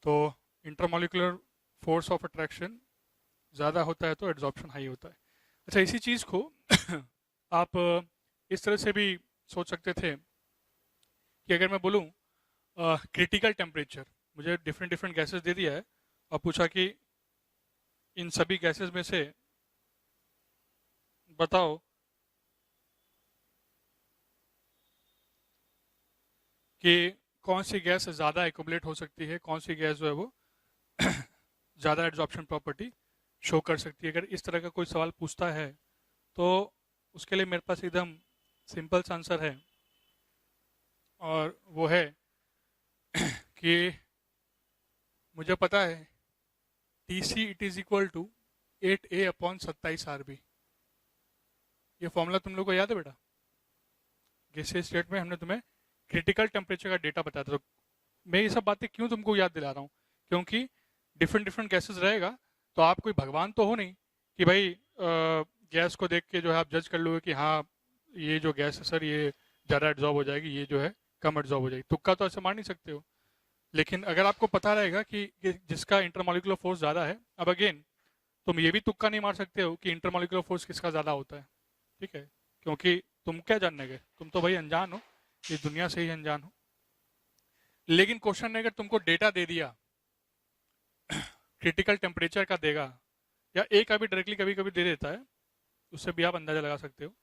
तो इंटरमॉलिक्यूलर फोर्स ऑफ अट्रैक्शन ज़्यादा होता है तो एड्जॉर्प्शन हाई होता है। अच्छा, इसी चीज़ को आप इस तरह से भी सोच सकते थे कि अगर मैं बोलूँ क्रिटिकल टेम्परेचर, मुझे डिफरेंट डिफरेंट गैसेस दे दिया है और पूछा कि इन सभी गैसेस में से बताओ कि कौन सी गैस ज़्यादा एक्यूमुलेट हो सकती है, कौन सी गैस जो है वो ज़्यादा एड्जॉर्प्शन प्रॉपर्टी शो कर सकती है। अगर इस तरह का कोई सवाल पूछता है तो उसके लिए मेरे पास एकदम सिंपल सा आंसर है, और वो है कि मुझे पता है T C it is equal to 8a/27 RB। ये फॉर्मूला तुम लोग को याद है बेटा? गैसीय स्टेट में हमने तुम्हें क्रिटिकल टेम्परेचर का डेटा बताया था। तो मैं ये सब बातें क्यों तुमको याद दिला रहा हूँ, क्योंकि डिफरेंट डिफरेंट गैसेस रहेगा तो आप कोई भगवान तो हो नहीं कि भाई गैस को देख के जो है आप जज कर लोगे कि हाँ ये जो गैस है सर ये ज़्यादा एड्जॉर्ब हो जाएगी, ये जो है कम एड्जॉर्ब हो जाएगी। तुक्का तो ऐसे मार नहीं सकते हो। लेकिन अगर आपको पता रहेगा कि जिसका इंटरमॉलिक्यूलर फोर्स ज़्यादा है, अब अगेन तुम ये भी तुक्का नहीं मार सकते हो कि इंटरमॉलिक्यूलर फोर्स किसका ज़्यादा होता है, ठीक है, क्योंकि तुम क्या जानने गए, तुम तो भाई अनजान हो, इस दुनिया से ही अनजान हो। लेकिन क्वेश्चन ने अगर तुमको डेटा दे दिया, क्रिटिकल टेम्परेचर का देगा, या ए का भी डायरेक्टली कभी कभी दे देता है, उससे भी आप अंदाजा लगा सकते हो।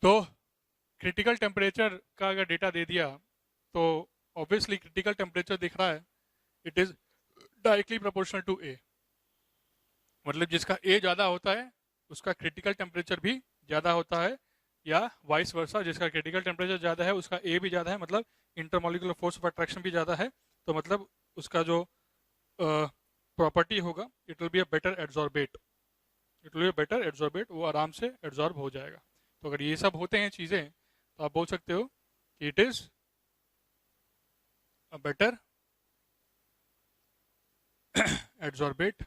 तो क्रिटिकल टेम्परेचर का अगर डेटा दे दिया तो ऑब्वियसली क्रिटिकल टेम्परेचर दिख रहा है, it is directly proportional to a. मतलब जिसका ए ज़्यादा होता है उसका क्रिटिकल टेम्परेचर भी ज़्यादा होता है, या वाइस वर्सा, जिसका क्रिटिकल टेम्परेचर ज़्यादा है उसका ए भी ज़्यादा है, मतलब इंटरमॉलिक्यूलर फोर्स ऑफ अट्रैक्शन भी ज़्यादा है, तो मतलब उसका जो प्रॉपर्टी होगा it will be a better adsorbate, it will be better adsorbate, वो आराम से एड्जॉर्ब हो जाएगा। तो अगर ये सब होते हैं चीज़ें तो आप बोल सकते हो कि it is a better adsorbate,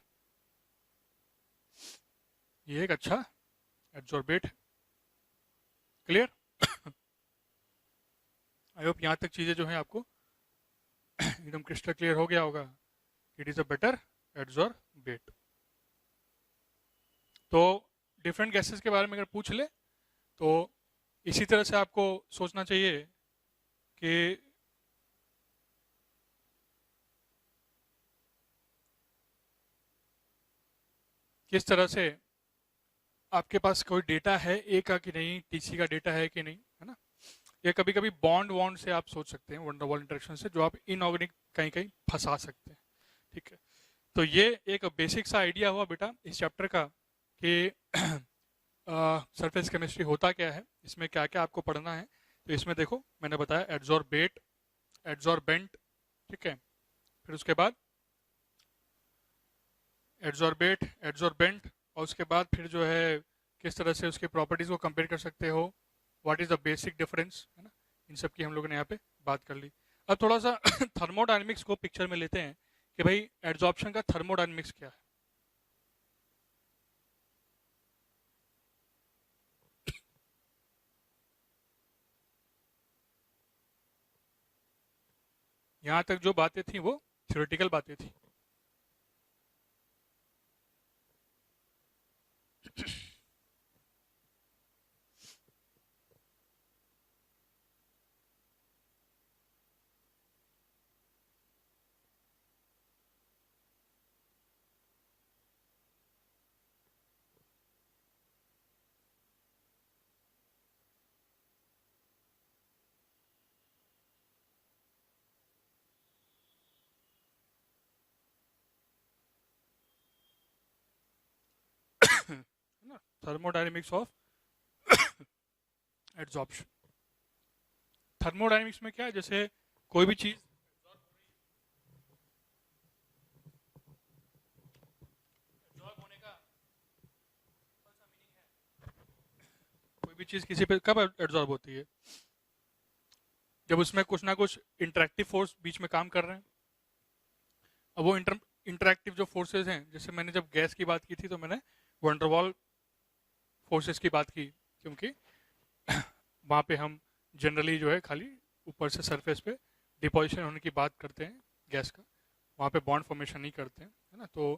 ये एक अच्छा एड्जॉर्बेट। क्लियर? आई होप यहाँ तक चीज़ें जो हैं आपको एकदम क्रिस्टल क्लियर हो गया होगा। It is a better adsorbate. तो डिफरेंट गैसेस के बारे में अगर पूछ ले तो इसी तरह से आपको सोचना चाहिए कि किस तरह से आपके पास कोई डेटा है ए का कि नहीं, टीसी का डेटा है कि नहीं, है ना। या कभी कभी बॉन्ड वॉन्ड से आप सोच सकते हैं, वंडरवॉल इंटरेक्शन से, जो आप इनऑर्गेनिक कहीं कहीं फंसा सकते हैं, ठीक है। तो ये एक बेसिक सा आइडिया हुआ बेटा इस चैप्टर का कि सरफेस केमिस्ट्री होता क्या है, इसमें क्या क्या आपको पढ़ना है। तो इसमें देखो मैंने बताया एड्जॉर्बेट, एड्जॉर्बेंट, ठीक है, फिर उसके बाद एड्जॉर्बेट, एड्जॉर्बेंट, और उसके बाद फिर जो है किस तरह से उसके प्रॉपर्टीज़ को कंपेयर कर सकते हो, what is the basic difference, है ना। इन सब की हम लोगों ने यहाँ पे बात कर ली। अब थोड़ा सा थर्मोडायनेमिक्स को पिक्चर में लेते हैं कि भाई एड्जॉर्प्शन का थर्मोडायनेमिक्स क्या है। यहाँ तक जो बातें थी वो थ्योरेटिकल बातें थी। है ना, थर्मोडायनेमिक्स ऑफ एड्सॉर्प्शन। थर्मोडायनेमिक्स में क्या है, जैसे कोई भी चीज एब्जॉर्ब होने का कौन सा मीनिंग है, कोई भी चीज किसी पे कब एब्जॉर्ब होती है, जब उसमें कुछ ना कुछ इंटरेक्टिव फोर्स बीच में काम कर रहे हैं। अब वो इंटरेक्टिव जो फोर्सेस हैं, जैसे मैंने जब गैस की बात की थी तो मैंने वंडरवॉल फोर्सेस की बात की, क्योंकि वहाँ पे हम जनरली जो है खाली ऊपर से सरफेस पे डिपोजिशन होने की बात करते हैं गैस का, वहाँ पे बॉन्ड फॉर्मेशन नहीं करते हैं, है ना। तो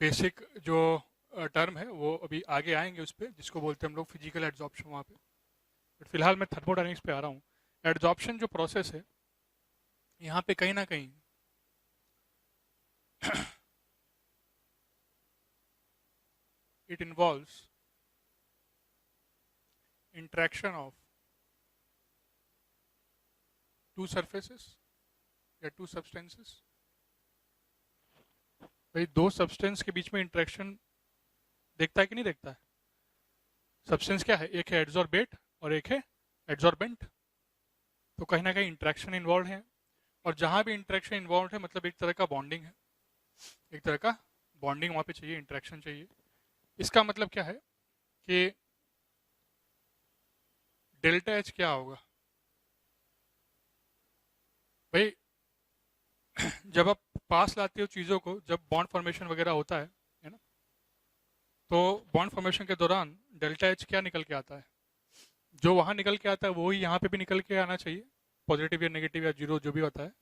बेसिक जो टर्म है वो अभी आगे आएंगे उस पर, जिसको बोलते हैं हम लोग फिजिकल एड्जॉर्प्शन वहाँ पे। बट फिलहाल मैं थर्मोडायनेमिक्स पे आ रहा हूँ। एड्जॉर्प्शन जो प्रोसेस है, यहाँ पे कहीं ना कहीं it involves interaction of two surfaces या two substances। भाई दो सब्सटेंस के बीच में इंटरेक्शन देखता है कि नहीं देखता है? सब्सटेंस क्या है, एक है एड्सॉर्बेट और एक है एड्सॉर्बेंट। तो कहीं ना कहीं इंटरेक्शन इन्वॉल्व है, और जहां भी इंटरेक्शन इन्वॉल्व है मतलब एक तरह का बॉन्डिंग है, एक तरह का बॉन्डिंग वहां पे चाहिए, इंटरेक्शन चाहिए। इसका मतलब क्या है कि डेल्टा एच क्या होगा भाई, जब आप पास लाते हो चीज़ों को, जब बॉन्ड फॉर्मेशन वगैरह होता है ना, तो बॉन्ड फॉर्मेशन के दौरान डेल्टा एच क्या निकल के आता है, जो वहाँ निकल के आता है वो ही यहाँ पे भी निकल के आना चाहिए, पॉजिटिव या नेगेटिव या जीरो जो भी होता है।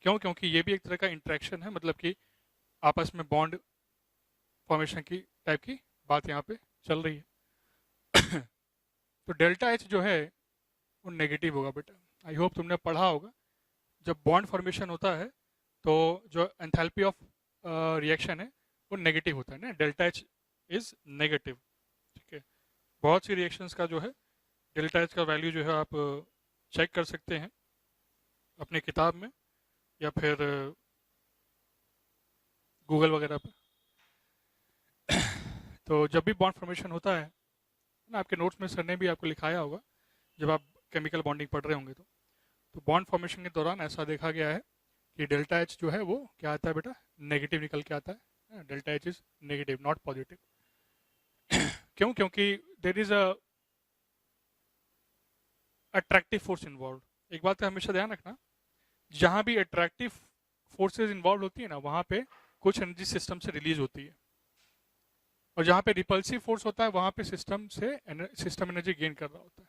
क्यों? क्योंकि ये भी एक तरह का इंटरेक्शन है, मतलब कि आपस में बॉन्ड फॉर्मेशन की टाइप की बात यहाँ पे चल रही है। तो डेल्टा एच जो है वो नेगेटिव होगा बेटा, आई होप तुमने पढ़ा होगा। जब बॉन्ड फॉर्मेशन होता है तो जो एंथैल्पी ऑफ रिएक्शन है वो नेगेटिव होता है ना, डेल्टा एच इज नेगेटिव। ठीक है, बहुत सी रिएक्शंस का जो है डेल्टा एच का वैल्यू जो है आप चेक कर सकते हैं अपने किताब में या फिर गूगल वगैरह पे। तो जब भी बॉन्ड फॉर्मेशन होता है ना, आपके नोट्स में सर ने भी आपको लिखाया होगा जब आप केमिकल बॉन्डिंग पढ़ रहे होंगे तो बॉन्ड फॉर्मेशन के दौरान ऐसा देखा गया है कि डेल्टा एच जो है वो क्या आता है बेटा, नेगेटिव निकल के आता है। Delta H is negative not positive. क्यों? क्योंकि there is a attractive force involve. एक बात का हमेशा ध्यान रखना, जहां भी अट्रैक्टिव फोर्सेज इन्वॉल्व होती है ना, वहां पे कुछ एनर्जी सिस्टम से रिलीज होती है, और जहां पे रिपल्सिव फोर्स होता है वहां पे सिस्टम एनर्जी गेन कर रहा होता है।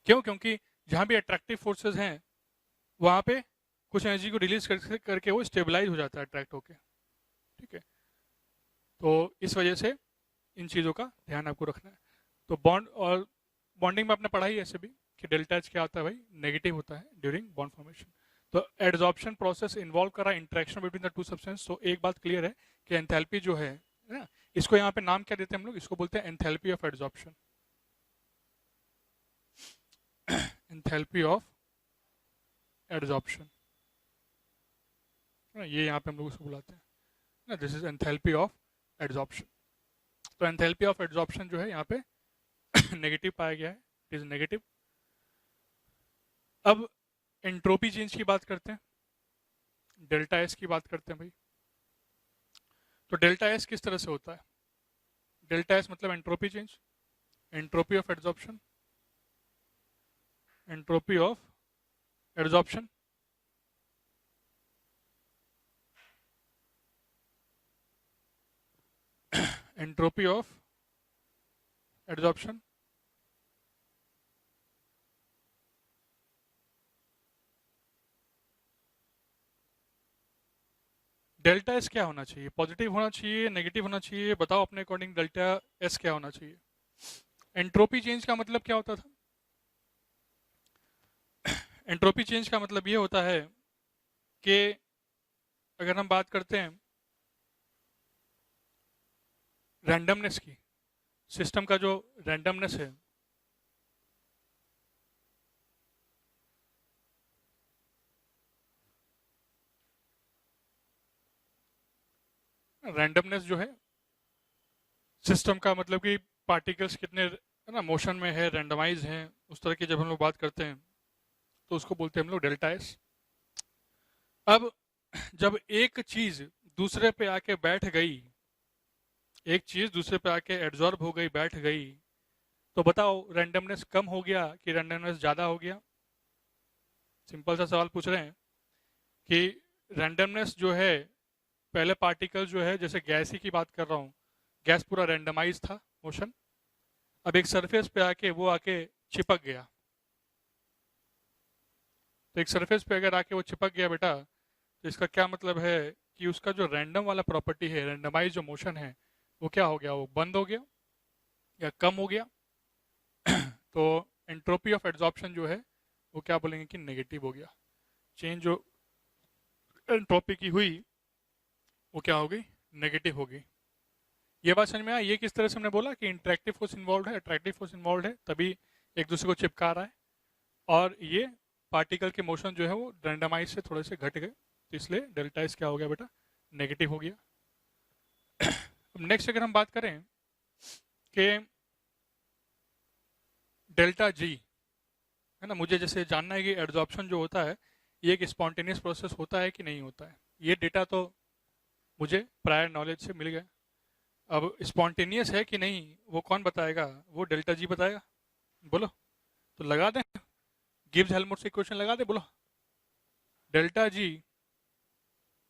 क्यों? क्योंकि जहां भी अट्रैक्टिव फोर्सेज हैं वहां पे कुछ एनर्जी को रिलीज करके वो स्टेबलाइज हो जाता है अट्रैक्ट होके। ठीक है, तो इस वजह से इन चीज़ों का ध्यान आपको रखना है। तो बॉन्ड और बॉन्डिंग में आपने पढ़ा ही ऐसे भी कि डेल्टा एच क्या होता है भाई, नेगेटिव होता है ड्यूरिंग बॉन्ड फॉर्मेशन। तो एड्सॉर्प्शन प्रोसेस इन्वॉल्व करा interaction between the two substance. तो एक बात क्लियर है कि एंथैल्पी जो है ना, इसको यहाँ पे नाम क्या देते हैं हम लोग, इसको बोलते हैं enthalpy of adsorption. Enthalpy of adsorption, ये यहाँ पे हम लोग इसको बुलाते हैं ना, this is enthalpy of adsorption. तो एंथैल्पी ऑफ एड्सॉर्प्शन जो है यहाँ पे नेगेटिव पाया गया है, इट इज नेगेटिव। अब एंट्रोपी चेंज की बात करते हैं, डेल्टा एस की बात करते हैं भाई। तो डेल्टा एस किस तरह से होता है, डेल्टा एस मतलब entropy change, entropy of adsorption, entropy of adsorption. Entropy of adsorption delta S क्या होना चाहिए? पॉजिटिव होना चाहिए, नेगेटिव होना चाहिए? बताओ अपने अकॉर्डिंग डेल्टा एस क्या होना चाहिए? एंट्रोपी चेंज का मतलब क्या होता था? एंट्रोपी चेंज का मतलब ये होता है कि अगर हम बात करते हैं रैंडमनेस की, सिस्टम का जो रैंडमनेस है, रैंडमनेस जो है सिस्टम का, मतलब कि पार्टिकल्स कितने है ना मोशन में है, रैंडमाइज हैं, उस तरह की जब हम लोग बात करते हैं तो उसको बोलते हैं हम लोग डेल्टा एस। अब जब एक चीज दूसरे पे आके बैठ गई, एक चीज दूसरे पे आके एब्जॉर्ब हो गई, बैठ गई, तो बताओ रैंडमनेस कम हो गया कि रैंडमनेस ज्यादा हो गया? सिंपल सा सवाल पूछ रहे हैं कि रैंडमनेस जो है, पहले पार्टिकल जो है, जैसे गैस ही की बात कर रहा हूँ, गैस पूरा रैंडमाइज था मोशन, अब एक सरफेस पे आके वो आके चिपक गया, तो एक सरफेस पे अगर आके वो चिपक गया बेटा, तो इसका क्या मतलब है कि उसका जो रैंडम वाला प्रॉपर्टी है, रैंडमाइज जो मोशन है, वो क्या हो गया? वो बंद हो गया या कम हो गया। तो एंट्रोपी ऑफ एड्जॉर्प्शन जो है वो क्या बोलेंगे कि नेगेटिव हो गया। चेंज जो एंट्रोपी की हुई वो क्या हो गई? नेगेटिव हो गई। ये बात समझ में आया? ये किस तरह से हमने बोला कि इंटरेक्टिव फोर्स इन्वॉल्व है, अट्रैक्टिव फोर्स इन्वॉल्व है, तभी एक दूसरे को चिपका रहा है, और ये पार्टिकल के मोशन जो है वो रैंडमाइज से थोड़े से घट गए, तो इसलिए डेल्टा एस क्या हो गया बेटा? नेगेटिव हो गया। अब नेक्स्ट अगर हम बात करें कि डेल्टा जी, है ना, मुझे जैसे जानना है कि एड्जॉर्प्शन जो होता है ये एक स्पॉन्टेनियस प्रोसेस होता है कि नहीं होता है। ये डेटा तो मुझे प्रायर नॉलेज से मिल गया। अब स्पॉन्टेनियस है कि नहीं वो कौन बताएगा? वो डेल्टा जी बताएगा। बोलो तो लगा दें, गिब्स हेल्महोल्ट्ज इक्वेशन लगा दे, बोलो delta G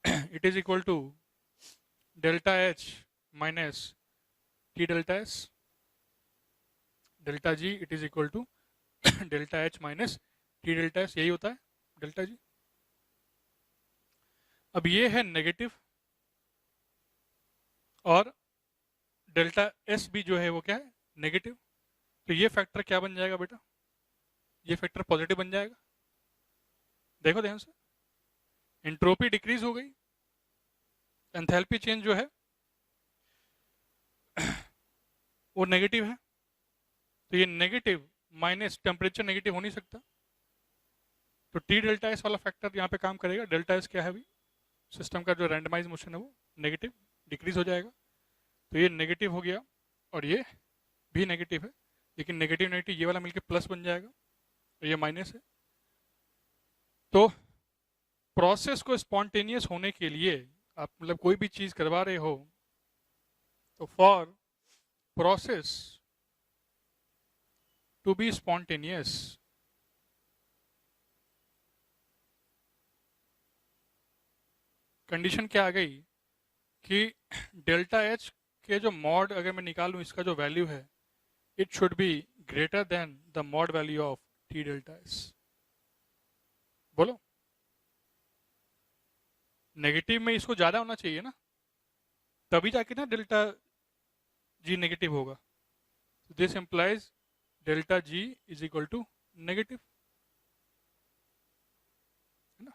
it is equal to delta H minus T delta S. Delta G it is equal to delta H minus T delta S, यही होता है डेल्टा जी। अब ये है नेगेटिव, और डेल्टा एस भी जो है वो क्या है? नेगेटिव। तो ये फैक्टर क्या बन जाएगा बेटा? ये फैक्टर पॉजिटिव बन जाएगा। देखो ध्यान से, एंट्रोपी डिक्रीज हो गई, एंथैल्पी चेंज जो है वो नेगेटिव है, तो ये नेगेटिव माइनस टेम्परेचर नेगेटिव हो नहीं सकता, तो टी डेल्टा एस वाला फैक्टर यहाँ पे काम करेगा। डेल्टा एस क्या है अभी? सिस्टम का जो रैंडमाइज मोशन है वो नेगेटिव डिक्रीज हो जाएगा, तो ये नेगेटिव हो गया और ये भी नेगेटिव है, लेकिन नेगेटिव नेगेटिव ये वाला मिलकर प्लस बन जाएगा, और ये माइनस है। तो प्रोसेस को स्पॉन्टेनियस होने के लिए, आप मतलब कोई भी चीज करवा रहे हो, तो for process to be spontaneous, condition क्या आ गई कि डेल्टा एच के जो मॉड अगर मैं निकालूं, इसका जो वैल्यू है, it should be greater than the mod value of T delta S. बोलो नेगेटिव में इसको ज्यादा होना चाहिए ना, तभी जाके ना डेल्टा जी नेगेटिव होगा। This implies delta G is equal to negative, है ना।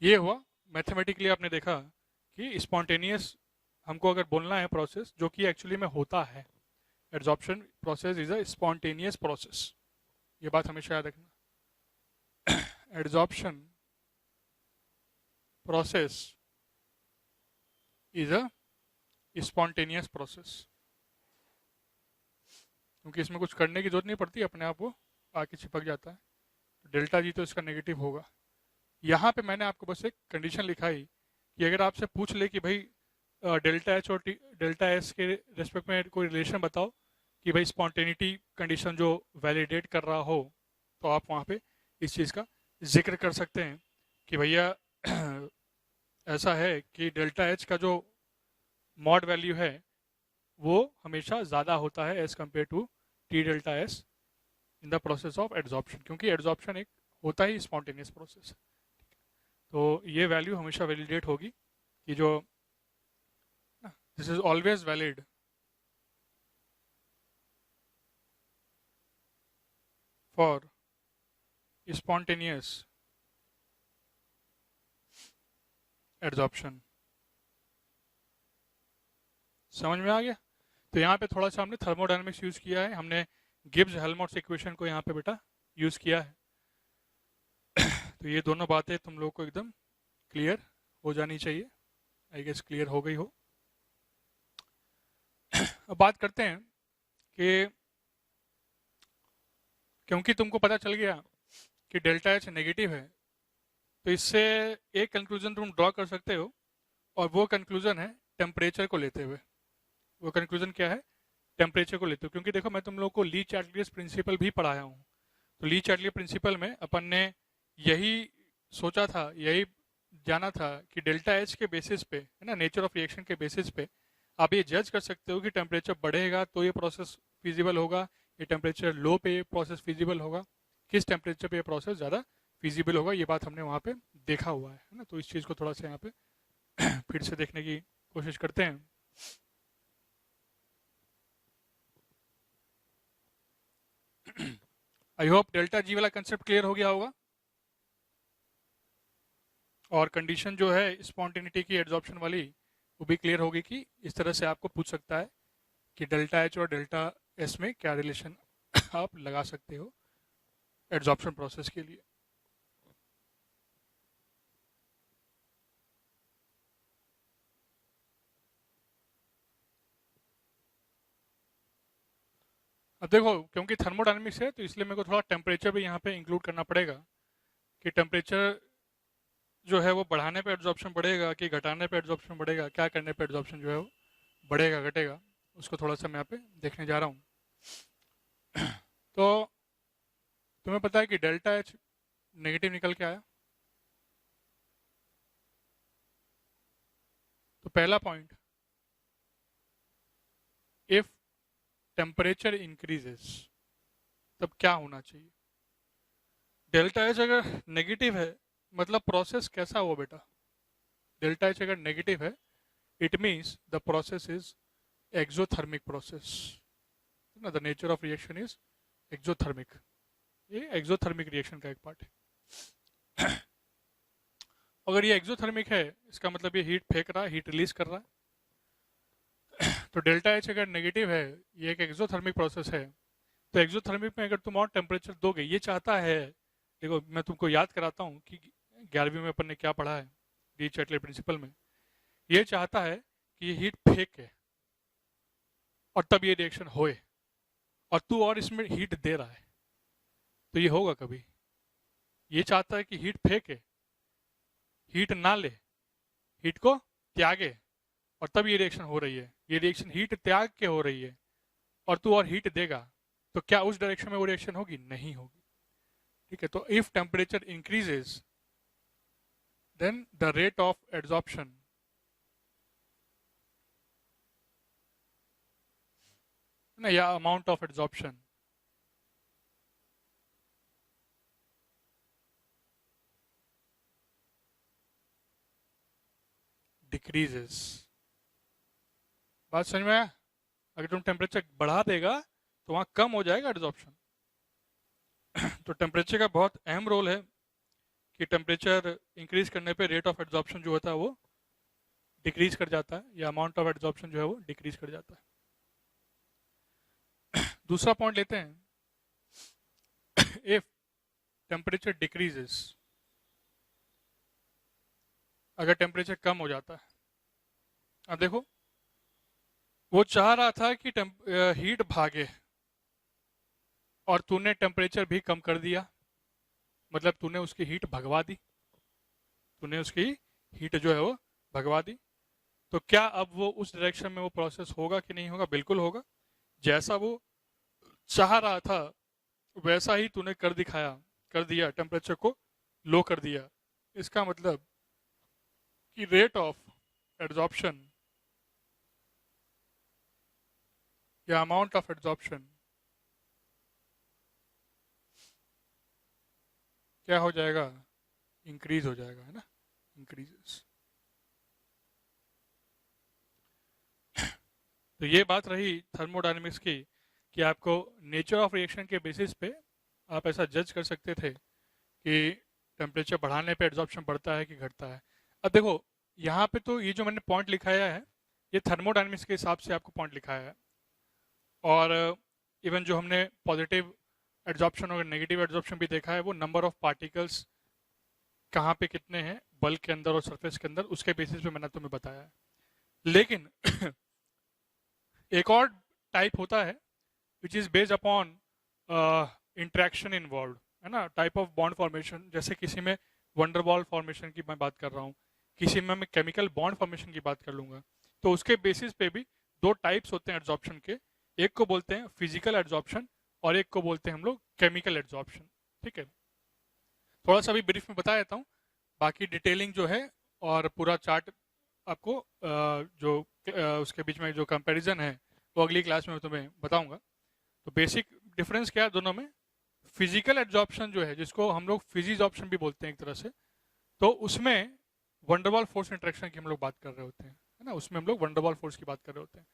ये हुआ मैथमेटिकली, आपने देखा कि स्पॉन्टेनियस हमको अगर बोलना है प्रोसेस, जो कि एक्चुअली में होता है, adsorption process is a spontaneous process, ये बात हमेशा याद रखना। Adsorption process is a spontaneous process, क्योंकि इसमें कुछ करने की जरूरत नहीं पड़ती, अपने आप वो आके चिपक जाता है। डेल्टा जी तो इसका नेगेटिव होगा। यहाँ पे मैंने आपको बस एक कंडीशन लिखाई कि अगर आपसे पूछ ले कि भाई डेल्टा एच और डेल्टा एस के रेस्पेक्ट में कोई रिलेशन बताओ कि भाई स्पॉन्टेनिटी कंडीशन जो वैलिडेट कर रहा हो, तो आप वहाँ पे इस चीज़ का जिक्र कर सकते हैं कि भैया ऐसा है कि डेल्टा एच का जो मॉड वैल्यू है वो हमेशा ज़्यादा होता है as compare to T delta S in the process of adsorption, क्योंकि एड्जॉर्प्शन एक होता ही स्पॉन्टेनियस प्रोसेस है। तो ये वैल्यू हमेशा वैलिडेट होगी कि जो this is always valid for spontaneous adsorption. समझ में आ गया? तो यहाँ पे थोड़ा सा हमने थर्मोडायनेमिक्स यूज़ किया है, हमने गिब्स हेल्महोल्ट्ज इक्वेशन को यहाँ पे बेटा यूज़ किया है। तो ये दोनों बातें तुम लोग को एकदम क्लियर हो जानी चाहिए। आई गेस क्लियर हो गई हो। अब बात करते हैं कि क्योंकि तुमको पता चल गया कि डेल्टा एच नेगेटिव है, तो इससे एक कंक्लूजन तुम ड्रॉ कर सकते हो, और वो कंक्लूजन है टेम्परेचर को लेते हुए। वो कंक्लूजन क्या है? टेम्परेचर को लेते हुए। क्योंकि देखो मैं तुम लोग को ली चार्टिलियस प्रिंसिपल भी पढ़ाया हूँ। तो ली चार्टिलियस प्रिंसिपल में अपन ने यही सोचा था, यही जाना था कि डेल्टा एच के बेसिस पे, है ना, नेचर ऑफ रिएक्शन के बेसिस पे आप ये जज कर सकते हो कि टेम्परेचर बढ़ेगा तो ये प्रोसेस फिजिबल होगा, ये टेम्परेचर लो पे ये प्रोसेस फिजिबल होगा, किस टेम्परेचर पे ये प्रोसेस ज़्यादा फिजिबल होगा। ये बात हमने वहाँ पे देखा हुआ है ना। तो इस चीज़ को थोड़ा सा यहाँ पे फिर से देखने की कोशिश करते हैं। आई होप डेल्टा जी वाला कंसेप्ट क्लियर हो गया होगा, और कंडीशन जो है स्पॉन्टेनिटी की एड्जॉर्प्शन वाली वो भी क्लियर होगी कि इस तरह से आपको पूछ सकता है कि डेल्टा एच और डेल्टा एस में क्या रिलेशन आप लगा सकते हो एड्जॉर्प्शन प्रोसेस के लिए। अब देखो क्योंकि थर्मोडायनेमिक्स है तो इसलिए मेरे को थोड़ा टेम्परेचर भी यहाँ पे इंक्लूड करना पड़ेगा कि टेम्परेचर जो है वो बढ़ाने पे एड्जॉर्प्शन बढ़ेगा कि घटाने पे एड्जॉर्प्शन बढ़ेगा, क्या करने पे एड्जॉर्प्शन जो है वो बढ़ेगा घटेगा, उसको थोड़ा सा मैं यहाँ पे देखने जा रहा हूँ। तो तुम्हें पता है कि डेल्टा एच नेगेटिव निकल के आया। तो पहला पॉइंट, इफ टेम्परेचर इंक्रीजेस तब क्या होना चाहिए? डेल्टा एच अगर नेगेटिव है मतलब प्रोसेस कैसा हुआ बेटा? डेल्टा एच अगर नेगेटिव है it means the process is exothermic process. The nature of reaction is exothermic. ये एक्सोथर्मिक रिएक्शन का एक पार्ट है। अगर ये एक्सोथर्मिक है इसका मतलब ये हीट फेंक रहा है, हीट रिलीज कर रहा है। तो डेल्टा एच अगर नेगेटिव है, ये एक एक्सोथर्मिक प्रोसेस है, तो एक्सोथर्मिक में अगर तुम और टेम्परेचर दोगे, ये चाहता है, देखो मैं तुमको याद कराता हूँ कि 11वीं में अपन ने क्या पढ़ा है डी चैटले प्रिंसिपल में। ये चाहता है कि ये हीट फेंके और तब ये रिएक्शन होए, और तू और इसमें हीट दे रहा है, तो ये होगा कभी? ये चाहता है कि हीट फेंके, हीट ना ले, हीट को त्यागे, और तब ये रिएक्शन हो रही है। ये रिएक्शन हीट त्याग के हो रही है और तू और हीट देगा, तो क्या उस डायरेक्शन में वो रिएक्शन होगी? नहीं होगी। ठीक है, तो if temperature increases then the rate of adsorption ना, या अमाउंट ऑफ एड्जॉर्प्शन डिक्रीजेस। बात समझ में आया? अगर तुम टेम्परेचर बढ़ा देगा तो वहां कम हो जाएगा एड्जॉर्प्शन। तो टेम्परेचर का बहुत अहम रोल है कि टेम्परेचर इंक्रीज करने पे रेट ऑफ एड्जॉर्प्शन जो होता है वो डिक्रीज कर जाता है, या अमाउंट ऑफ एड्जॉर्प्शन जो है वो डिक्रीज कर जाता है। दूसरा पॉइंट लेते हैं, इफ टेम्परेचर डिक्रीजेस, अगर टेम्परेचर कम हो जाता है। अब देखो वो चाह रहा था कि हीट भागे और तूने टेम्परेचर भी कम कर दिया, मतलब तूने उसकी हीट भगवा दी, तूने उसकी हीट जो है वो भगवा दी। तो क्या अब वो उस डायरेक्शन में वो प्रोसेस होगा कि नहीं होगा? बिल्कुल होगा। जैसा वो चाह रहा था वैसा ही तूने कर दिखाया, कर दिया, टेम्परेचर को लो कर दिया। इसका मतलब कि रेट ऑफ एड्जॉर्प्शन या अमाउंट ऑफ एड्जॉर्प्शन क्या हो जाएगा? इंक्रीज हो जाएगा, है ना, इंक्रीजेस। तो ये बात रही थर्मोडायनेमिक्स की कि आपको नेचर ऑफ रिएक्शन के बेसिस पे आप ऐसा जज कर सकते थे कि टेम्परेचर बढ़ाने पे एड्जॉर्प्शन बढ़ता है कि घटता है। अब देखो यहाँ पे तो ये जो मैंने पॉइंट लिखाया है ये थर्मोडायनेमिक्स के हिसाब से आपको पॉइंट लिखाया है, और इवन जो हमने पॉजिटिव एड्जॉर्प्शन और नेगेटिव एड्जॉर्प्शन भी देखा है वो नंबर ऑफ पार्टिकल्स कहाँ पे कितने हैं बल्क के अंदर और सरफेस के अंदर, उसके बेसिस पे मैंने तुम्हें बताया है। लेकिन एक और टाइप होता है which is based upon interaction involve, है ना, टाइप ऑफ बॉन्ड फॉर्मेशन। जैसे किसी में वंडरवॉल फॉर्मेशन की मैं बात कर रहा हूँ, किसी में मैं केमिकल बॉन्ड फॉर्मेशन की बात कर लूँगा। तो उसके बेसिस पे भी दो टाइप्स होते हैं एड्जॉर्प्शन के, एक को बोलते हैं फिजिकल एड्जॉर्प्शन और एक को बोलते हैं हम लोग केमिकल एड्जॉर्प्शन। ठीक है, थोड़ा सा भी ब्रीफ में बता देता हूँ, बाकी डिटेलिंग जो है और पूरा चार्ट आपको जो उसके बीच में जो कंपैरिजन है वो अगली क्लास में मैं तुम्हें बताऊंगा। तो बेसिक डिफरेंस क्या है दोनों में, फिजिकल एड्जॉर्प्शन जो है जिसको हम लोग फिजिजॉर्प्शन भी बोलते हैं एक तरह से, तो उसमें वंडरवॉल फोर्स इंटरेक्शन की हम लोग बात कर रहे होते हैं, है ना, उसमें हम लोग वंडरवॉल फोर्स की बात कर रहे होते हैं।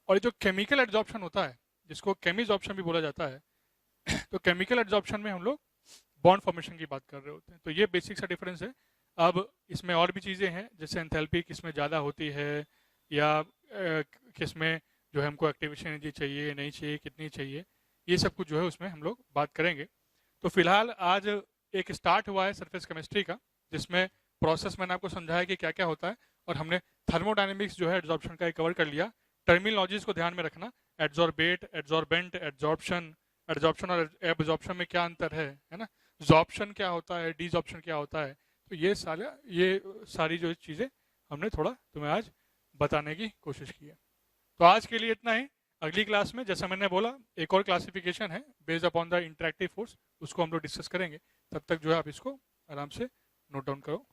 और ये जो केमिकल एड्जॉर्प्शन होता है जिसको केमिजॉर्प्शन भी बोला जाता है, तो केमिकल एड्जॉर्प्शन में हम लोग बॉन्ड फॉर्मेशन की बात कर रहे होते हैं। तो ये बेसिक सा डिफरेंस है। अब इसमें और भी चीज़ें हैं, जैसे एंथैल्पी किसमें ज़्यादा होती है या किसमें जो है हमको एक्टिवेशन एनर्जी चाहिए नहीं चाहिए, कितनी चाहिए, ये सब कुछ जो है उसमें हम लोग बात करेंगे। तो फिलहाल आज एक स्टार्ट हुआ है सरफेस केमिस्ट्री का, जिसमें प्रोसेस मैंने आपको समझाया कि क्या क्या होता है, और हमने थर्मोडायनेमिक्स जो है एड्जॉर्प्शन का कवर कर लिया। टर्मिनोलॉजीज को ध्यान में रखना, एड्जॉर्बेट, एड्जॉर्बेंट, एड्जॉर्प्शन, एड्जॉर्प्शन और एब्जॉर्प्शन में क्या अंतर है ना, जॉर्प्शन क्या होता है, डीजॉर्प्शन क्या होता है। तो ये सारी जो चीज़ें हमने थोड़ा तुम्हें आज बताने की कोशिश की है। तो आज के लिए इतना ही। अगली क्लास में जैसा मैंने बोला एक और क्लासिफिकेशन है based upon the interactive force, उसको हम लोग डिस्कस करेंगे। तब तक जो है आप इसको आराम से नोट डाउन करो।